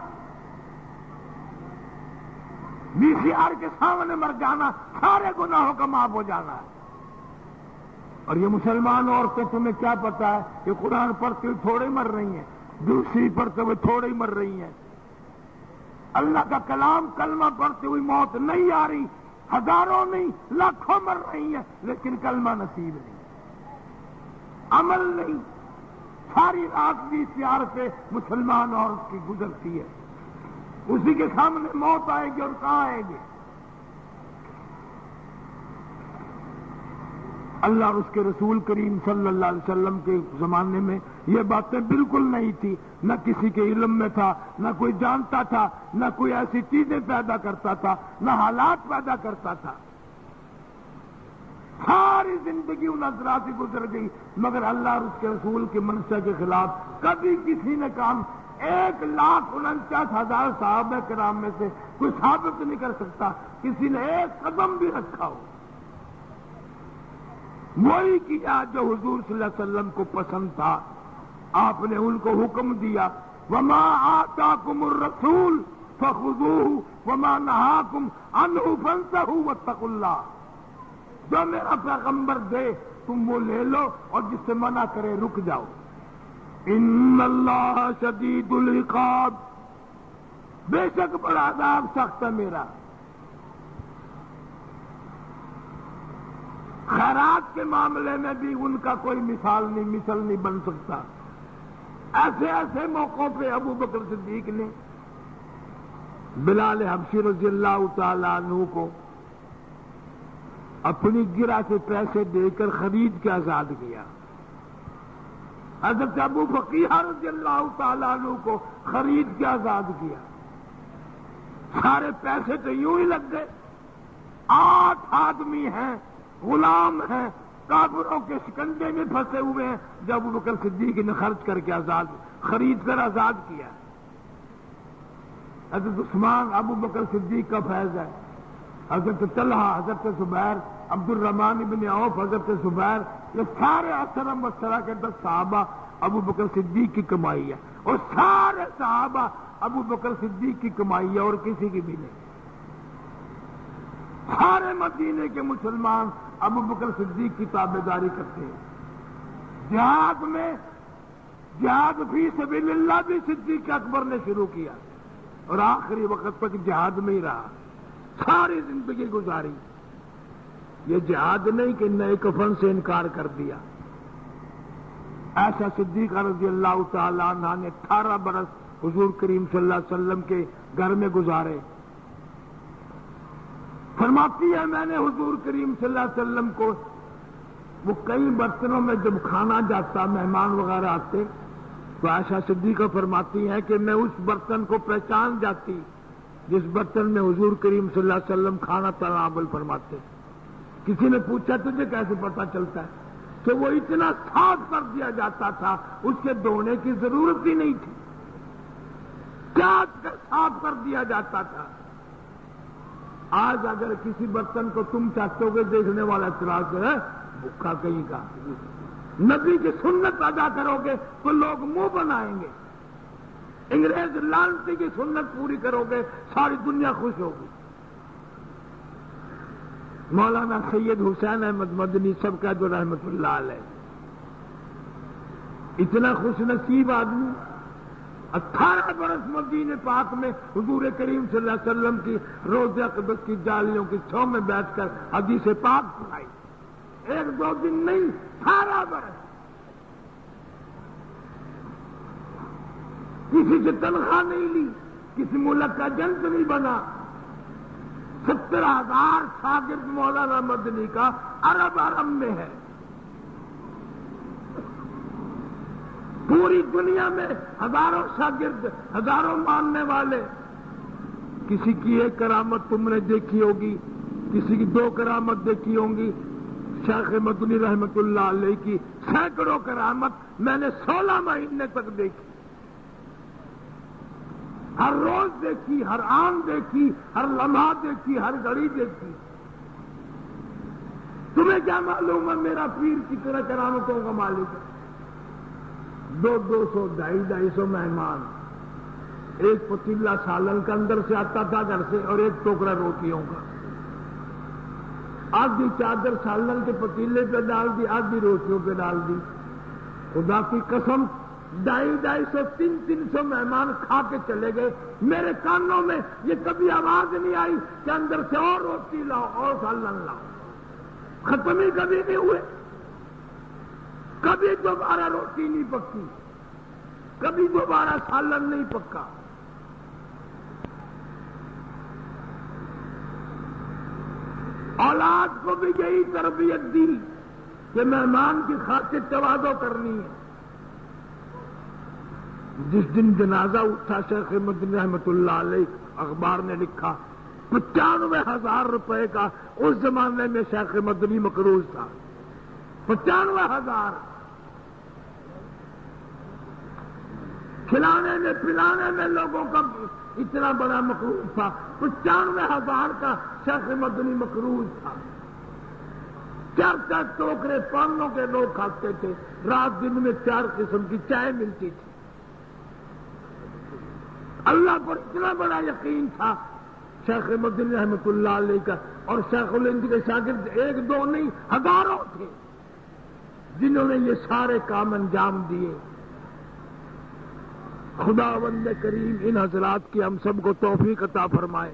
وی سی آر کے سامنے مر جانا سارے گناہوں کا معاف ہو جانا ہے. اور یہ مسلمان عورتیں، تمہیں کیا پتا ہے کہ قرآن پڑھتے ہوئے تھوڑے مر رہی ہیں، دوسری پڑھتے ہوئے تھوڑے مر رہی ہیں. اللہ کا کلام کلمہ پڑھتے ہوئی موت نہیں آ رہی، ہزاروں نہیں لاکھوں مر رہی ہیں، لیکن کلمہ نصیب نہیں، عمل نہیں. ساری رات وی سی آر پہ مسلمان عورت کی گزرتی ہے، اسی کے سامنے موت آئے گی. اور کہاں آئے گی؟ اللہ اور اس کے رسول کریم صلی اللہ علیہ وسلم کے زمانے میں یہ باتیں بالکل نہیں تھی. نہ کسی کے علم میں تھا، نہ کوئی جانتا تھا، نہ کوئی ایسی چیزیں پیدا کرتا تھا، نہ حالات پیدا کرتا تھا. ساری زندگی ان حضرات سے گزر گئی، مگر اللہ اور اس کے رسول کی منشا کے خلاف کبھی کسی نے کام 1,49,000 صحابہ کرام میں سے کوئی ثابت نہیں کر سکتا کسی نے ایک قدم بھی رکھا ہو. وہی کیا جو حضور صلی اللہ علیہ وسلم کو پسند تھا. آپ نے ان کو حکم دیا وما آتاکم الرسول فخذوہ وما نہاکم عنہ فانتہوا واتقوا اللہ. جو میرا پیغمبر دے تم وہ لے لو، اور جس سے منع کرے رک جاؤ. ان اللہ شدید العقاب، بے شک بڑا عذاب سخت ہے میرا. خیرات کے معاملے میں بھی ان کا کوئی مثال نہیں بن سکتا. ایسے ایسے موقعوں پہ ابو بکر صدیق نے بلال حبشی رضی اللہ تعالیٰ عنہ کو اپنی گرہ سے پیسے دے کر خرید کے آزاد کیا. حضرت ابو فقیہ رضی اللہ تعالیٰ عنہ کو خرید کے آزاد کیا. سارے پیسے تو یوں ہی لگ گئے. 8 آدمی ہیں غلام ہیں کافروں کے شکنجے میں پھنسے ہوئے ہیں جب ابو بکر صدیق نے خرچ کر کے خرید کر آزاد کیا. حضرت عثمان ابو بکر صدیق کا فیض ہے. حضرت طلحہ، حضرت زبیر، عبد الرحمن بن عوف، حضرت زبیر، یہ سارے اثر مبشرہ کے 10 صحابہ ابو بکر صدیق کی کمائی ہے. اور سارے صحابہ ابو بکر صدیق کی کمائی ہے اور کسی کی بھی نہیں. سارے مدینے کے مسلمان ابو بکر صدیق کی تابعداری کرتے ہیں. جہاد فی سبیل اللہ بھی صدیق اکبر نے شروع کیا اور آخری وقت تک جہاد میں ہی رہا، ساری زندگی گزاری. یہ جہاد نہیں کہ نئے کفن سے انکار کر دیا. ایسا صدیق رضی اللہ تعالی عنہ نے 18 برس حضور کریم صلی اللہ علیہ وسلم کے گھر میں گزارے. فرماتی ہے میں نے حضور کریم صلی اللہ علیہ وسلم کو، وہ کئی برتنوں میں جب کھانا جاتا مہمان وغیرہ آتے تو عائشہ صدیقہ فرماتی ہیں کہ میں اس برتن کو پہچان جاتی جس برتن میں حضور کریم صلی اللہ علیہ وسلم کھانا تناول فرماتے. کسی نے پوچھا تجھے کیسے پتا چلتا ہے؟ کہ وہ اتنا صاف کر دیا جاتا تھا اس کے دھونے کی ضرورت ہی نہیں تھی، چاٹ کر صاف کر دیا جاتا تھا. آج اگر کسی برتن کو تم چاہتے ہو دیکھنے والا اعتراض ہے بھوکا کہیں کا، نبی کی سنت ادا کرو گے تو لوگ منہ بنائیں گے. انگریز لانتی کی سنت پوری کرو گے ساری دنیا خوش ہوگی. مولانا سید حسین احمد مدنی سب کا جو رحمت اللہ علیہ، اتنا خوش نصیب آدمی 18 برس مدینے پاک میں حضور کریم صلی اللہ علیہ وسلم کی روضہ اقدس کی جالیوں کی چھاؤں میں بیٹھ کر حدیث پاک سنائی. 1-2 دن نہیں، 18 برس. کسی سے تنخواہ نہیں لی، کسی ملک کا جنت نہیں بنا. 70,000 شاگرد مولانا مدنی کا عرب میں ہے. پوری دنیا میں ہزاروں شاگرد، ہزاروں ماننے والے. کسی کی ایک کرامت تم نے دیکھی ہوگی، کسی کی 2 کرامت دیکھی ہوں گی. شیخ مدنی رحمت اللہ علیہ کی سینکڑوں کرامت میں نے 16 مہینے تک دیکھی. ہر روز دیکھی، ہر آن دیکھی، ہر لمحہ دیکھی، ہر گھڑی دیکھی. تمہیں کیا معلوم ہے میرا پیر کتنے کرامتوں کا مالک ہے؟ 200 250 مہمان. ایک پتیلا سالن کا اندر سے آتا تھا گھر سے اور ایک ٹوکرا روٹیوں کا. آدھی چادر سالن کے پتیلے پہ ڈال دی، آدھی روٹیوں پہ ڈال دی. خدا کی قسم 250 300 مہمان کھا کے چلے گئے. میرے کانوں میں یہ کبھی آواز نہیں آئی کہ اندر سے اور روٹی لاؤ اور سالن لاؤ. ختم ہی کبھی نہیں ہوئے. کبھی دوبارہ روٹی نہیں پکی، کبھی دوبارہ سالن نہیں پکا. اولاد کو بھی یہی تربیت دی کہ مہمان کی خاطر تواضع کرنی ہے. جس دن جنازہ اٹھا شیخ مدنی رحمت اللہ علیہ، اخبار نے لکھا 95,000 روپے کا اس زمانے میں شیخ مدنی مقروض تھا. 95,000 کھلانے میں پلانے میں لوگوں کا اتنا بڑا مقروض تھا. 95,000 کا شیخ مدنی مقروض تھا. 4 ٹوکرے پانوں کے لوگ کھاتے تھے. رات دن میں 4 قسم کی چائے ملتی تھی. اللہ پر اتنا بڑا یقین تھا شیخ مدنی رحمت اللہ علیہ کا. اور شیخ الہند کے شاگرد 1-2 نہیں، ہزاروں تھے جنہوں نے یہ سارے کام انجام دیے. خداوند کریم ان حضرات کی ہم سب کو توفیق عطا فرمائے.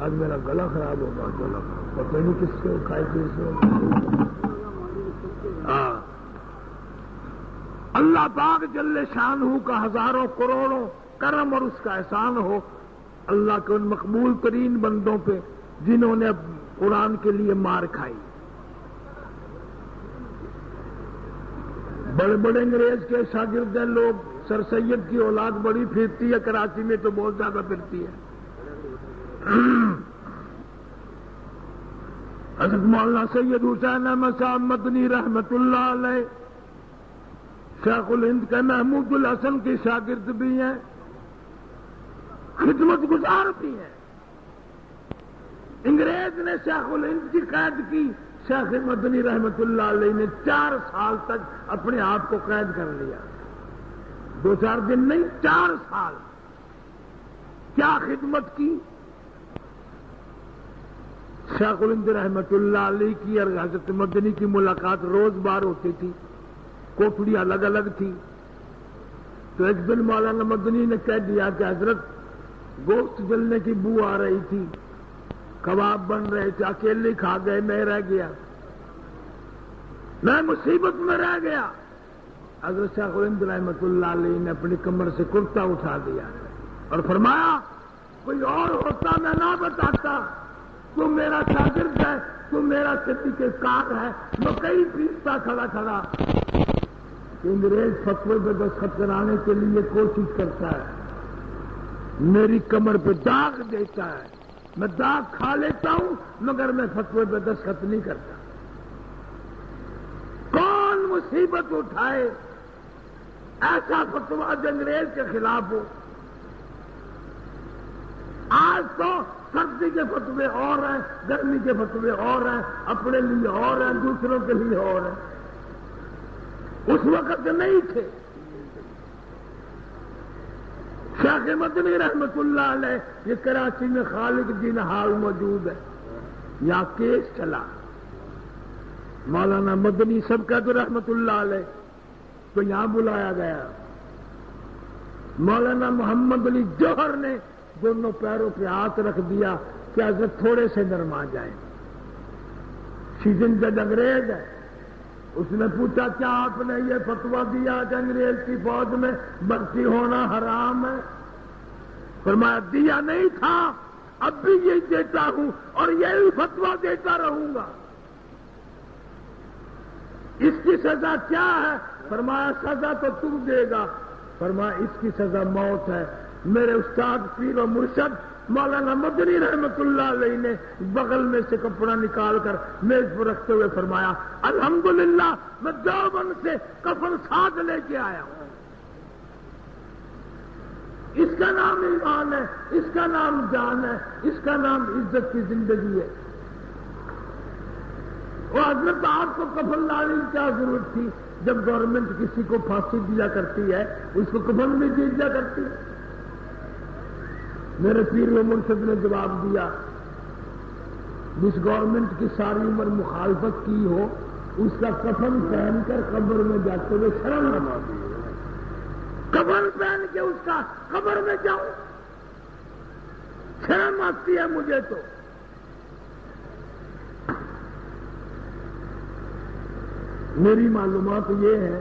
آج میرا گلا خراب ہوگا، پتہ نہیں کس سے کھائے سے. اللہ پاک جل شانہ کا ہزاروں کروڑوں کرم اور اس کا احسان ہو اللہ کے ان مقبول ترین بندوں پہ جنہوں نے قرآن کے لیے مار کھائی. بڑے بڑے انگریز کے شاگرد لوگ سر سید کی اولاد بڑی پھرتی ہے، کراچی میں تو بہت زیادہ پھرتی ہے۔ حضرت مولانا سید حسین احمد صاحب مدنی رحمت اللہ علیہ شیخ الہند کے محمود الحسن کے شاگرد بھی ہیں، خدمت گزار بھی ہیں۔ انگریز نے شیخ الہند کی قید کی، شیخ مدنی رحمت اللہ علیہ نے 4 سال تک اپنے آپ کو قید کر لیا، 2-4 دن نہیں، 4 سال۔ کیا خدمت کی؟ شیخ الہند رحمت اللہ علیہ کی اور حضرت مدنی کی ملاقات روز بار ہوتی تھی، کوٹڑی الگ الگ تھی۔ تو ایک دن مولانا مدنی نے کہہ دیا کہ حضرت گوشت جلنے کی بو آ رہی تھی، کباب بن رہے تھے، اکیلے کھا گئے، میں رہ گیا، میں مصیبت میں رہ گیا۔ حضرت شیخ الہند رحمت اللہ علیہ نے اپنی کمر سے کرتا اٹھا دیا اور فرمایا کوئی اور ہوتا میں نہ بتاتا، تو میرا شاگرد ہے، تو میرا صدیق کار ہے، میں کئی پیستا کھڑا کھڑا۔ انگریز فتوے پہ دستخط کرانے کے لیے کوشش کرتا ہے، میری کمر پہ داغ دیتا ہے، میں داغ کھا لیتا ہوں مگر میں فتوے پہ دستخط نہیں کرتا۔ کون مصیبت اٹھائے ایسا فتویٰ جو انگریز کے خلاف ہو؟ آج تو سردی کے فتوے اور ہیں، گرمی کے فتوے اور ہیں، اپنے لیے اور ہیں، دوسروں کے لیے اور ہیں، اس وقت نہیں تھے۔ شیخ مدنی رحمت اللہ علیہ یہ کراچی میں خالق دین ہال موجود ہے، یہاں کیس چلا، مولانا مدنی سب کا تو رحمت اللہ علیہ تو یہاں بلایا گیا۔ مولانا محمد علی جوہر نے دونوں پیروں پہ ہاتھ رکھ دیا کہ حضرت تھوڑے سے نرما جائیں۔ سیزن جج انگریز ہے، اس نے پوچھا کیا آپ نے یہ فتویٰ دیا کہ انگریز کی فوج میں بھرتی ہونا حرام ہے؟ فرمایا دیا نہیں تھا، اب بھی یہی دیتا ہوں اور یہی فتویٰ دیتا رہوں گا۔ اس کی سزا کیا ہے؟ فرمایا سزا تو تم دے گا۔ فرمایا اس کی سزا موت ہے۔ میرے استاد پیر و مرشد مولانا مدنی رحمت اللہ علیہ نے بغل میں سے کپڑا نکال کر میز پر رکھتے ہوئے فرمایا الحمدللہ میں دیوبند سے کفن ساتھ لے کے آیا ہوں۔ اس کا نام ایمان ہے، اس کا نام جان ہے، اس کا نام عزت کی زندگی ہے۔ اور حضرت آپ کو کفن لانے کی کیا ضرورت تھی؟ جب گورنمنٹ کسی کو پھانسی دیا کرتی ہے اس کو کفن بھی دے دیا کرتی ہے۔ میرے پیر و مرشد نے جواب دیا جس گورنمنٹ کی ساری عمر مخالفت کی ہو اس کا کفن پہن کر قبر میں جاتے ہوئے شرم نہ آتی، کفن پہن کے اس کا قبر میں جاؤں شرم آتی ہے مجھے تو۔ میری معلومات یہ ہے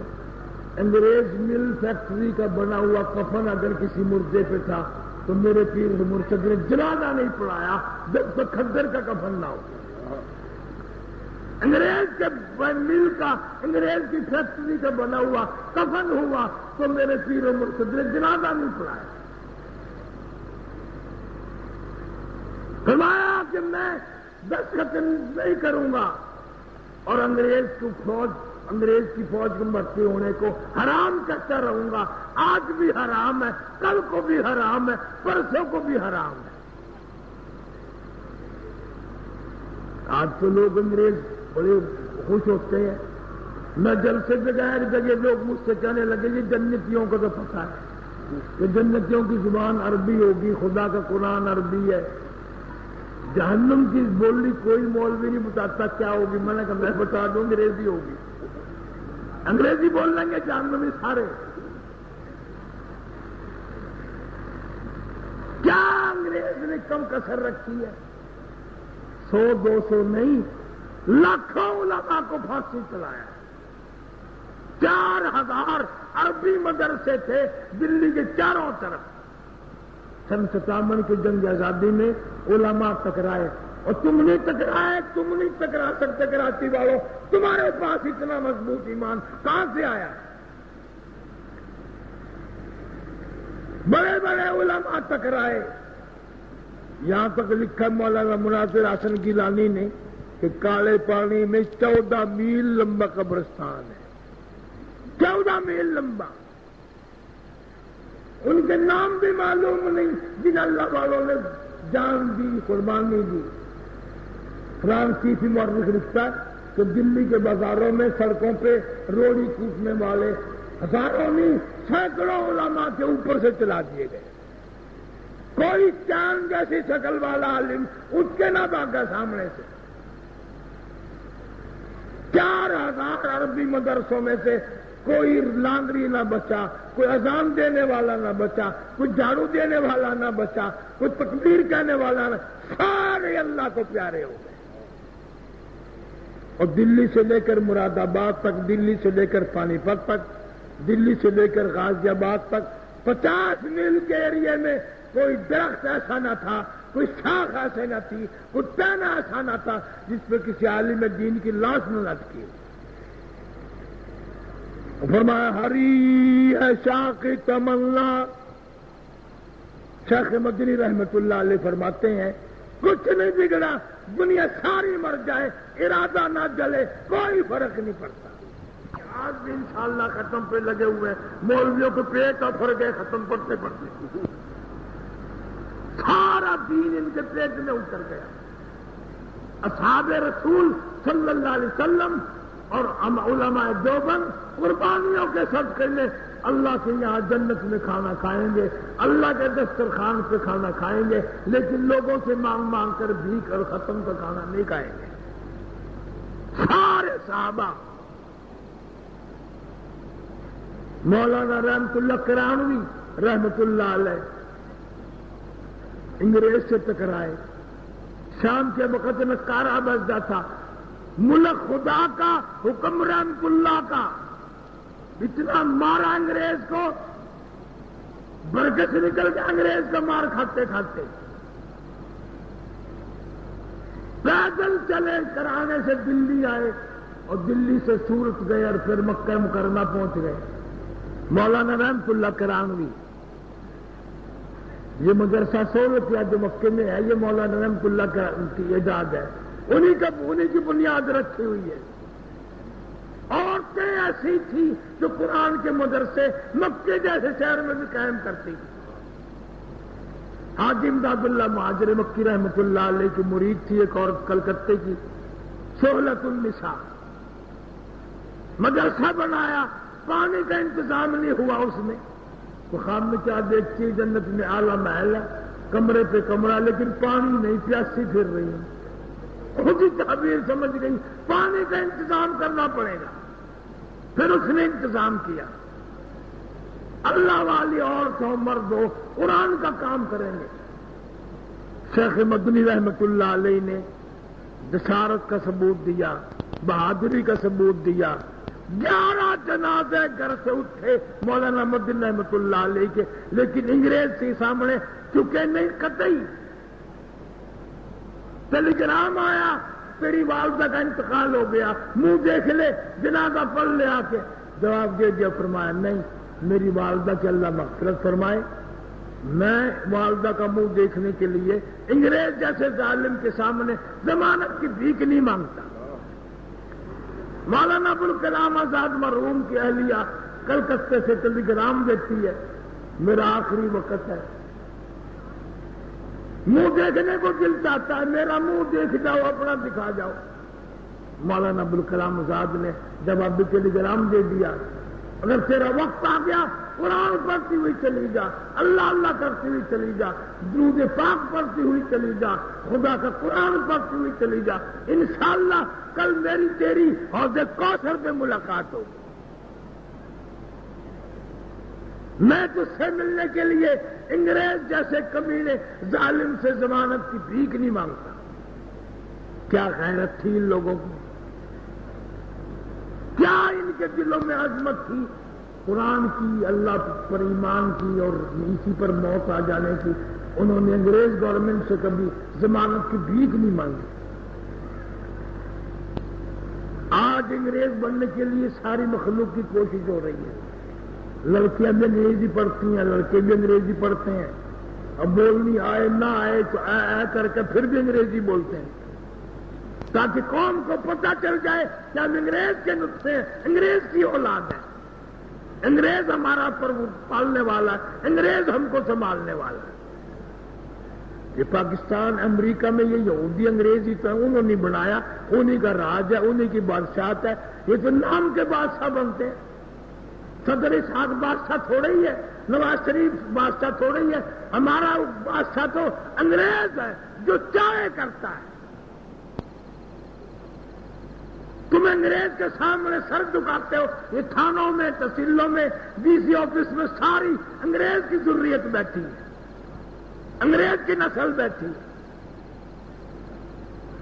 انگریز مل فیکٹری کا بنا ہوا کفن اگر کسی مردے پہ تھا تو میرے پیر مرشد نے جنازہ نہیں پڑھایا جب تک کھدر کا کفن نہ ہو۔ انگریز کے مل کا، انگریز کی فیکٹری کا بنا ہوا کفن ہوا تو میرے پیر و مرشد نے جنازہ نہیں پڑھایا۔ فرمایا کہ میں دستخط نہیں کروں گا اور انگریز کی فوج کو بھرتی ہونے کو حرام کرتا رہوں گا۔ آج بھی حرام ہے، کل کو بھی حرام ہے، پرسوں کو بھی حرام ہے۔ آج تو لوگ انگریز بڑے خوش ہوتے ہیں، میں جلسے بغیر جگہ لوگ مجھ سے کہنے لگے یہ جنتیوں کو تو پتہ ہے کہ جنتیوں کی زبان عربی ہوگی، خدا کا قرآن عربی ہے، جہنم کی بولی کوئی مولوی نہیں بتاتا کیا ہوگی۔ میں نے کہا میں بتا دوں انگریزی ہوگی، انگریزی بول لیں گے جہنمی سارے۔ کیا انگریز نے کم کسر رکھی ہے؟ 100-200 نہیں، لاکھوں علماء کو پھانسی چلایا۔ 4000 عربی مدرسے تھے دلی کے چاروں طرف۔ سن 57 کی جنگ آزادی میں علماء ٹکرائے اور تم نہیں ٹکرائے، تم نہیں ٹکرا سکتے کراچی والوں، تمہارے پاس اتنا مضبوط ایمان کہاں سے آیا؟ بڑے بڑے علماء ٹکرائے، یہاں تک لکھا مولانا مناظر حسن گیلانی نے کہ کالے پانی میں 14 میل لمبا قبرستان ہے، 14 میل لمبا۔ ان کے نام بھی معلوم نہیں جن اللہ والوں نے جان دی، قربانی دی۔ فرانسیسی مورخ لکھتا ہے کہ دلی کے بازاروں میں سڑکوں پہ روڑی کوٹنے والے ہزاروں نہیں سینکڑوں علماء کے اوپر سے چلا دیے گئے۔ کوئی چاند جیسی شکل والا عالم اٹھ کے نہ بھاگا سامنے سے۔ 4000 عربی مدرسوں میں سے کوئی لانگری نہ بچا، کوئی اذان دینے والا نہ بچا، کوئی جھاڑو دینے والا نہ بچا، کوئی تکبیر کہنے والا نہ، سارے اللہ کو پیارے ہو گئے۔ اور دلی سے لے کر مراد آباد تک، دلی سے لے کر پانی پت تک، دلی سے لے کر غازی آباد تک 50 میل کے ایریے میں کوئی درخت ایسا نہ تھا، کوئی شاخ ایسے نہ تھی، کوئی ٹہنا ایسا نہ تھا جس پہ کسی عالم دین کی لاش نہ لٹکی۔ فرمایا ہری ہے شاخ تمنا۔ شیخ مدنی رحمت اللہ علیہ فرماتے ہیں کچھ نہیں بگڑا، دنیا ساری مر جائے، ارادہ نہ جلے، کوئی فرق نہیں پڑتا۔ آج بھی انشاءاللہ ختم پہ لگے ہوئے ہیں، مولویوں کے پیٹ اور پھر گئے ختم پڑتے پڑتے، سارا دین ان کے پیٹ میں اتر گیا۔ اصحاب رسول صلی اللہ علیہ وسلم اور علماء دیوبند قربانیوں کے صدقے میں اللہ کے یہاں جنت میں کھانا کھائیں گے، اللہ کے دسترخوان پہ کھانا کھائیں گے، لیکن لوگوں سے مانگ مانگ کر بھیک اور ختم کا کھانا نہیں کھائیں گے۔ سارے صحابہ، مولانا رحمت اللہ کرانوی رحمت اللہ علیہ انگریز سے ٹکرائے، شام کے وقت میں کارا بجتا تھا، ملک خدا کا، حکم رحمت اللہ کا، اتنا مارا انگریز کو، برگس نکل کے انگریز کا مار کھاتے کھاتے پیدل چلے، کرانے سے دلی آئے اور دلی سے سورت گئے اور پھر مکہ مکرمہ پہنچ گئے۔ مولانا رحمت اللہ کرانوی، یہ مدرسہ 100 روپیہ جو مکے میں ہے، یہ مولانا رحمت اللہ کی ایجاد ہے، انہی کی بنیاد رکھی ہوئی ہے۔ عورتیں ایسی تھی جو قرآن کے مدرسے مکے جیسے شہر میں بھی قائم کرتی تھی۔ حاجی امداد اللہ مہاجر مکی رحمت اللہ علیہ کی مرید تھی ایک عورت کلکتے کی، سہولت النساء، مدرسہ بنایا، پانی کا انتظام نہیں ہوا اس میں، تو خواب میں کیا دیکھتی ہے، جنت میں اعلیٰ محل ہے، کمرے پہ کمرہ، لیکن پانی نہیں، پیاسی پھر رہی ہے۔ خود ہی تعبیر سمجھ گئی پانی کا انتظام کرنا پڑے گا، پھر اس نے انتظام کیا۔ اللہ والی عورت ہو مرد ہو قرآن کا کام کریں گے۔ شیخ مدنی رحمت اللہ علیہ نے جسارت کا ثبوت دیا، بہادری کا ثبوت دیا۔ 11 جنازے گھر سے اٹھے مولانا مدنی رحمت اللہ علیہ کے، لیکن انگریز کے سامنے چکے نہیں قطعی۔ ٹیلی گرام آیا، تیری والدہ کا انتقال ہو گیا، منہ دیکھ لے، جنازہ پڑھ لے آ کے۔ جواب دے دیا، فرمایا نہیں، میری والدہ کی اللہ مغفرت فرمائے، میں والدہ کا منہ دیکھنے کے لیے انگریز جیسے ظالم کے سامنے ضمانت کی بھیک نہیں مانگتا۔ مولانا ابوالکلام آزاد مرحوم کی اہلیہ کلکتے سے ٹیلی گرام دیتی ہے، میرا آخری وقت ہے، منہ دیکھنے کو دل چاہتا ہے، میرا منہ دیکھ جاؤ، اپنا دکھا جاؤ۔ مولانا ابوالکلام آزاد نے جواب ٹیلی گرام دے دیا، اگر تیرا وقت آ گیا قرآن پڑھتی ہوئی چلی جا، اللہ اللہ کرتی ہوئی چلی جا، درود پاک پڑھتی ہوئی چلی جا، خدا کا قرآن پڑھتی ہوئی چلی جا، انشاءاللہ کل میری تیری حوض کوثر پہ ملاقات ہوگی۔ میں تجھ سے ملنے کے لیے انگریز جیسے کمینے ظالم سے ضمانت کی بھیک نہیں مانگتا۔ کیا غیرت تھی ان لوگوں کی، کیا ان کے دلوں میں عظمت تھی، قرآن کی، اللہ پر ایمان کی اور اسی پر موت آ جانے کی۔ انہوں نے انگریز گورنمنٹ سے کبھی ضمانت کی بھیک نہیں مانگی۔ آج انگریز بننے کے لیے ساری مخلوق کی کوشش ہو رہی ہے، لڑکیاں بھی انگریزی پڑھتی ہیں، لڑکے بھی انگریزی پڑھتے ہیں. اب بولنی آئے نہ آئے تو اے کر کے پھر بھی انگریزی بولتے ہیں، تاکہ قوم کو پتہ چل جائے کہ ہم انگریز کے نسخے ہیں، انگریز کی اولاد ہے، انگریز ہمارا پالنے والا ہے، انگریز ہم کو سنبھالنے والا ہے. یہ پاکستان امریکہ میں یہ یہودی انگریزی تو انہوں نے بنایا، انہی کا راج ہے، انہی کی بادشاہت ہے. یہ تو نام کے بادشاہ بنتے ہیں. صدر اسحاق بادشاہ تھوڑے ہی ہے، نواز شریف بادشاہ تھوڑے ہی ہے. ہمارا بادشاہ تو انگریز ہے جو چاہے کرتا ہے. تم انگریز کے سامنے سر جھکاتے ہو. یہ تھانوں میں، تحصیلوں میں، ڈی سی آفس میں ساری انگریز کی ضروریت بیٹھی ہے، انگریز کی نسل بیٹھی ہے.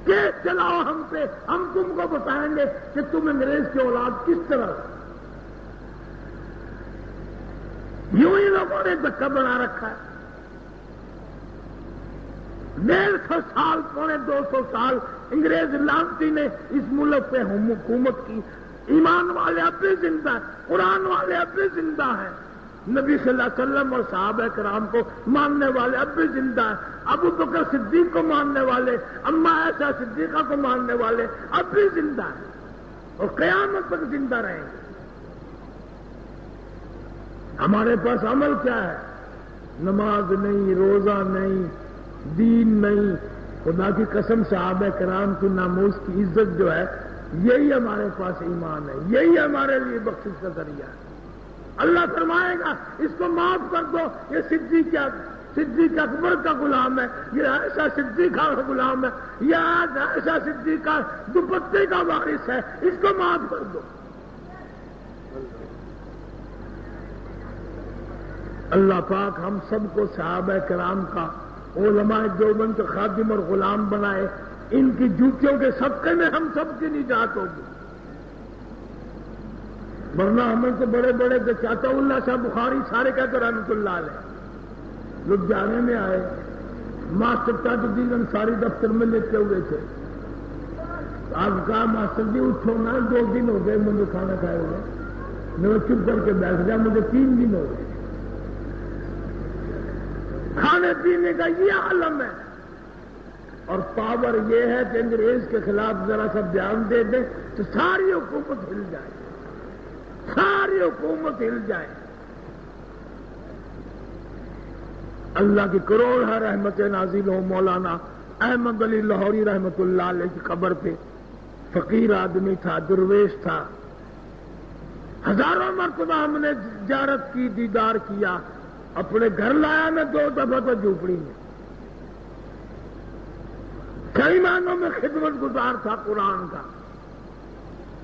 کیس چلاؤ ہم پہ، ہم تم کو بتائیں گے کہ تم انگریز کی اولاد کس طرح. یوں ہی لوگوں نے دھکا بنا رکھا ہے. 150 سال، 250 سال انگریز لانتی نے اس ملک پہ حکومت کی. ایمان والے اب بھی زندہ ہیں، قرآن والے اب بھی زندہ ہیں، نبی صلی اللہ علیہ وسلم اور صحابہ کرام کو ماننے والے اب بھی زندہ ہیں، ابو بکر صدیق کو ماننے والے، اما عائشہ صدیقہ کو ماننے والے اب بھی زندہ ہیں اور قیامت تک زندہ رہیں گے. ہمارے پاس عمل کیا ہے؟ نماز نہیں، روزہ نہیں، دین نہیں. خدا کی قسم صحابہ کرام کی ناموس کی عزت جو ہے، یہی ہمارے پاس ایمان ہے، یہی ہمارے لیے بخشش کا ذریعہ ہے. اللہ فرمائے گا اس کو معاف کر دو، یہ صدیق اکبر کا غلام ہے، یہ عائشہ صدیقہ کا غلام ہے، یہ عائشہ صدیقہ دوپٹے کا وارث ہے، اس کو معاف کر دو. اللہ پاک ہم سب کو صحابہ کرام کا، علماء دیوبند خادم اور غلام بنائے. ان کی جوتیوں کے صدقے میں ہم سب کی نجات ہوگی. ورنہ ہمیں تو بڑے بڑے چاچا اللہ صاحب بخاری سارے کہتے رحمۃ اللہ علیہ لدھیانے میں آئے، ماسٹر تاج الدین انصاری دفتر میں لیتے ہوئے تھے. آپ کہا ماسٹر جی اٹھو نا، 2 دن ہو گئے مجھے کھانا کھائے ہوئے. میں چپ کر کے بیٹھ گیا، مجھے 3 دن ہو گئے. کھانے پینے کا یہ عالم ہے. اور پاور یہ ہے کہ انگریز کے خلاف ذرا سا بیان دے دیں تو ساری حکومت ہل جائے، ساری حکومت ہل جائے. اللہ کی کروڑ ہے رحمت نازل ہو. مولانا احمد علی لاہوری رحمت اللہ علیہ کی قبر پہ فقیر آدمی تھا، درویش تھا. ہزاروں مرتبہ ہم نے زیارت کی، دیدار کیا. اپنے گھر لایا میں 2 دفعہ تو جھوپڑی میں. کئی معنوں میں خدمت گزار تھا قرآن کا.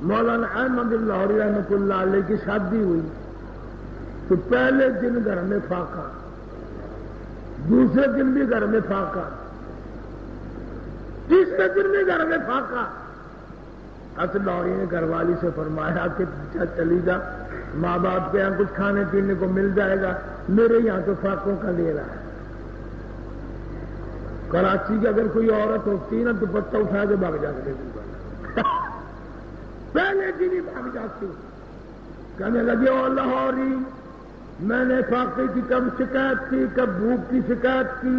مولانا احمد لاہوری رحمۃ اللہ علیہ کی شادی ہوئی تو پہلے دن گھر میں فاقہ، دوسرے دن بھی گھر میں فاقہ، تیسرے دن بھی گھر میں فاقہ. حضرت لاہوری نے گھر والی سے فرمایا کہ چلی جا، ماں باپ کے یہاں کچھ کھانے پینے کو مل جائے گا، میرے یہاں تو فاقوں کا لے رہا ہے. کراچی کی اگر کوئی عورت ہوتی نا دوپٹہ اٹھا کے بھاگ جاتی، پہلے دن ہی بھاگ جاتی. کہنے لگے او لاہوری، میں نے فاقے کی کب شکایت کی، کب بھوک کی شکایت کی؟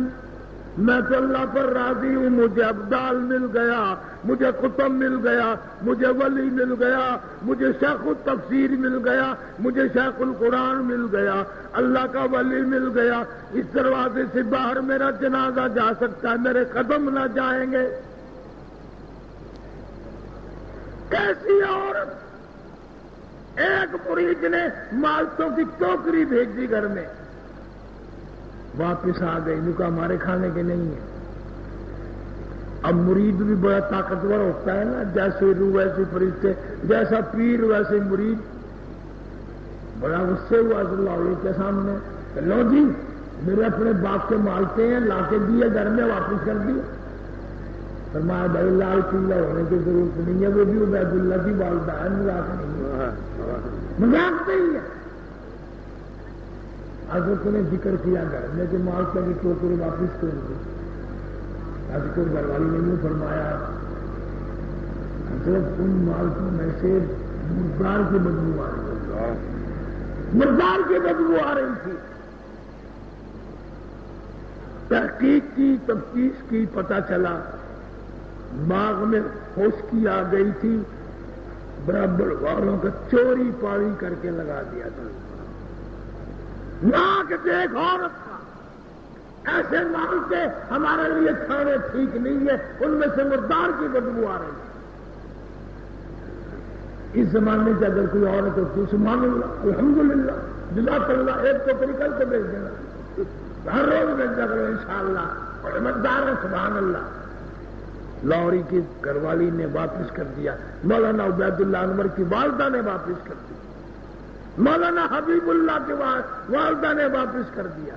میں تو اللہ پر راضی ہوں. مجھے ابدال مل گیا، مجھے قطب مل گیا، مجھے ولی مل گیا، مجھے شیخ التفسیر مل گیا، مجھے شیخ القرآن مل گیا، اللہ کا ولی مل گیا. اس دروازے سے باہر میرا جنازہ جا سکتا ہے، میرے قدم نہ جائیں گے. کیسی عورت! ایک مرید نے مالتوں کی ٹوکری بھیج دی گھر میں، واپس آ گئی. نکا ہمارے کھانے کے نہیں ہے. اب مرید بھی بڑا طاقتور ہوتا ہے نا، جیسے روح ویسے فرشتے، جیسا پیر ویسے مرید. بڑا غصے ہوا اللہ علیہ کے سامنے، لو جی میرے اپنے باپ کے مالتے ہیں، لا کے دیے گھر میں، واپس کر دیے. فرمایا بھائی لال قلعہ ہونے کی ضرورت نہیں ہے، وہ بھی عبید اللہ کی والدہ ہے، مذاق نہیں ہے، مذاق نہیں ہے. حضرت نے ذکر کیا گھر میں کہ مالتے کی ٹوکری واپس کر دی. حضرت گھر والی نے یوں فرمایا، حضرت ان مالتوں میں سے مردار کی بدبو آ رہی ہے. مردار کی بدبو آ رہی تھی. تحقیق کی، تفتیش کی، پتہ چلا باغ میں خشکی آ گئی تھی، برابر والوں کا چوری پاری کر کے لگا دیا تھا. نہ کہ دیکھ عورت کا ایسے مال کے ہمارے لیے کھانے ٹھیک نہیں ہے، ان میں سے مردار کی بدبو آ رہی ہے. اس زمانے سے اگر کوئی عورت ہوتی، سبحان اللہ الحمدللہ جزاک اللہ، ایک تو نکل کے بھیج دینا، ہر روز بھیجا کرو انشاءاللہ، اور مقدار ہے سبحان اللہ. لاہوری کی گھر والی نے واپس کر دیا، مولانا عبید اللہ انور کی والدہ نے واپس کر دیا، مولانا حبیب اللہ کی والدہ نے واپس کر دیا.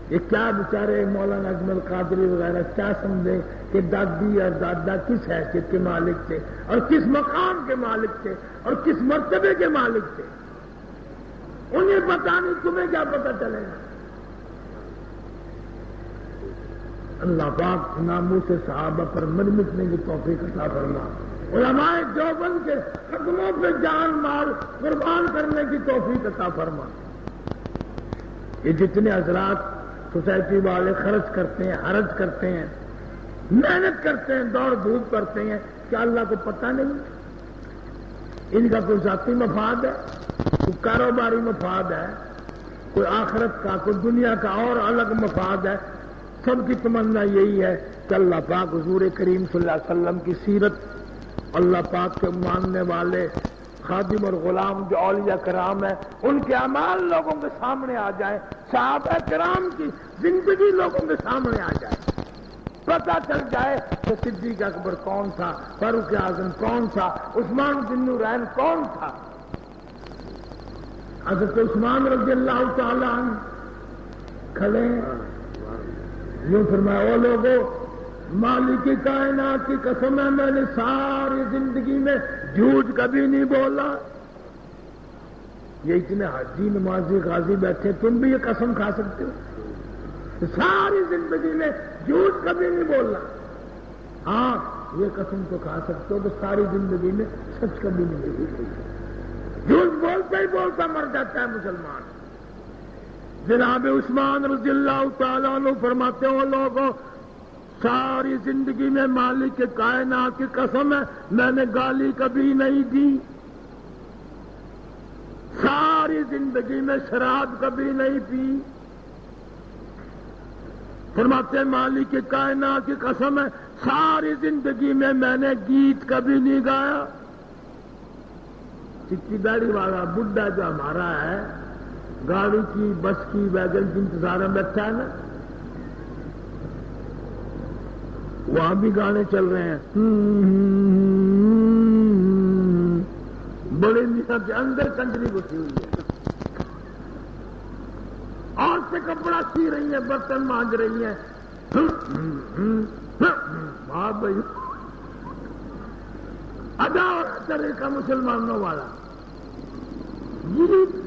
یہ کیا بیچارے مولانا اجمل قادری وغیرہ کیا سمجھے کہ دادی اور دادا کس حیثیت کے مالک تھے اور کس مقام کے مالک تھے اور کس مرتبے کے مالک تھے. انہیں پتا نہیں، تمہیں کیا پتا چلے گا. اللہ پاک ناموس صحابہ پر مرمٹنے کی توفیق عطا فرما. علماء دیوبند کے قدموں پہ جان مال قربان کرنے کی توفیق عطا فرما. یہ جتنے حضرات سوسائٹی والے خرچ کرتے ہیں، حرج کرتے ہیں، محنت کرتے ہیں، دوڑ دھوپ کرتے ہیں، کیا اللہ کو پتہ نہیں ان کا کوئی ذاتی مفاد ہے، کوئی کاروباری مفاد ہے، کوئی آخرت کا، کوئی دنیا کا اور الگ مفاد ہے؟ سب کی تمنا یہی ہے کہ اللہ پاک حضور کریم صلی اللہ علیہ وسلم کی سیرت، اللہ پاک کے ماننے والے خادم اور غلام جو اولیاء کرام ہیں ان کے اعمال لوگوں کے سامنے آ جائیں، صحابہ کرام کی زندگی لوگوں کے سامنے آ جائے، پتہ چل جائے کہ صدیق اکبر کون تھا، فاروق اعظم کون تھا، عثمان بن نورین کون تھا. حضرت عثمان رضی اللہ تعالی عنہ کھڑے یوں فرمایا، او لوگوں مالک کائنات کی قسم ہے میں نے ساری زندگی میں جھوٹ کبھی نہیں بولا. یہ اتنے حاجی نمازی غازی بیٹھے، تم بھی یہ قسم کھا سکتے ہو ساری زندگی میں جھوٹ کبھی نہیں بولنا؟ ہاں یہ قسم تو کھا سکتے ہو کہ ساری زندگی میں سچ کبھی نہیں بولتا. جھوٹ بولتا ہی بولتا مر جاتا ہے مسلمان. جناب عثمان رضی اللہ تعالیٰ عنہ فرماتے ہو لوگوں ساری زندگی میں مالک کے کائنات کی قسم ہے میں نے گالی کبھی نہیں دی، ساری زندگی میں شراب کبھی نہیں پی. فرماتے مالک کے کائنات کی قسم ہے ساری زندگی میں نے گیت کبھی نہیں گایا. چٹی داڑھی والا بڈھا جو ہمارا ہے گاڑی کی، بس کی، ویگن کی انتظار میں بیٹھا ہے نا، وہاں بھی گانے چل رہے ہیں، بڑے میاں کے اندر کنجری گھسی ہوئی ہے، اور سے کپڑا سی رہی ہیں، برتن مانج رہی ہیں. ہاں بھائی ادا اور طریقہ مسلمانوں والا.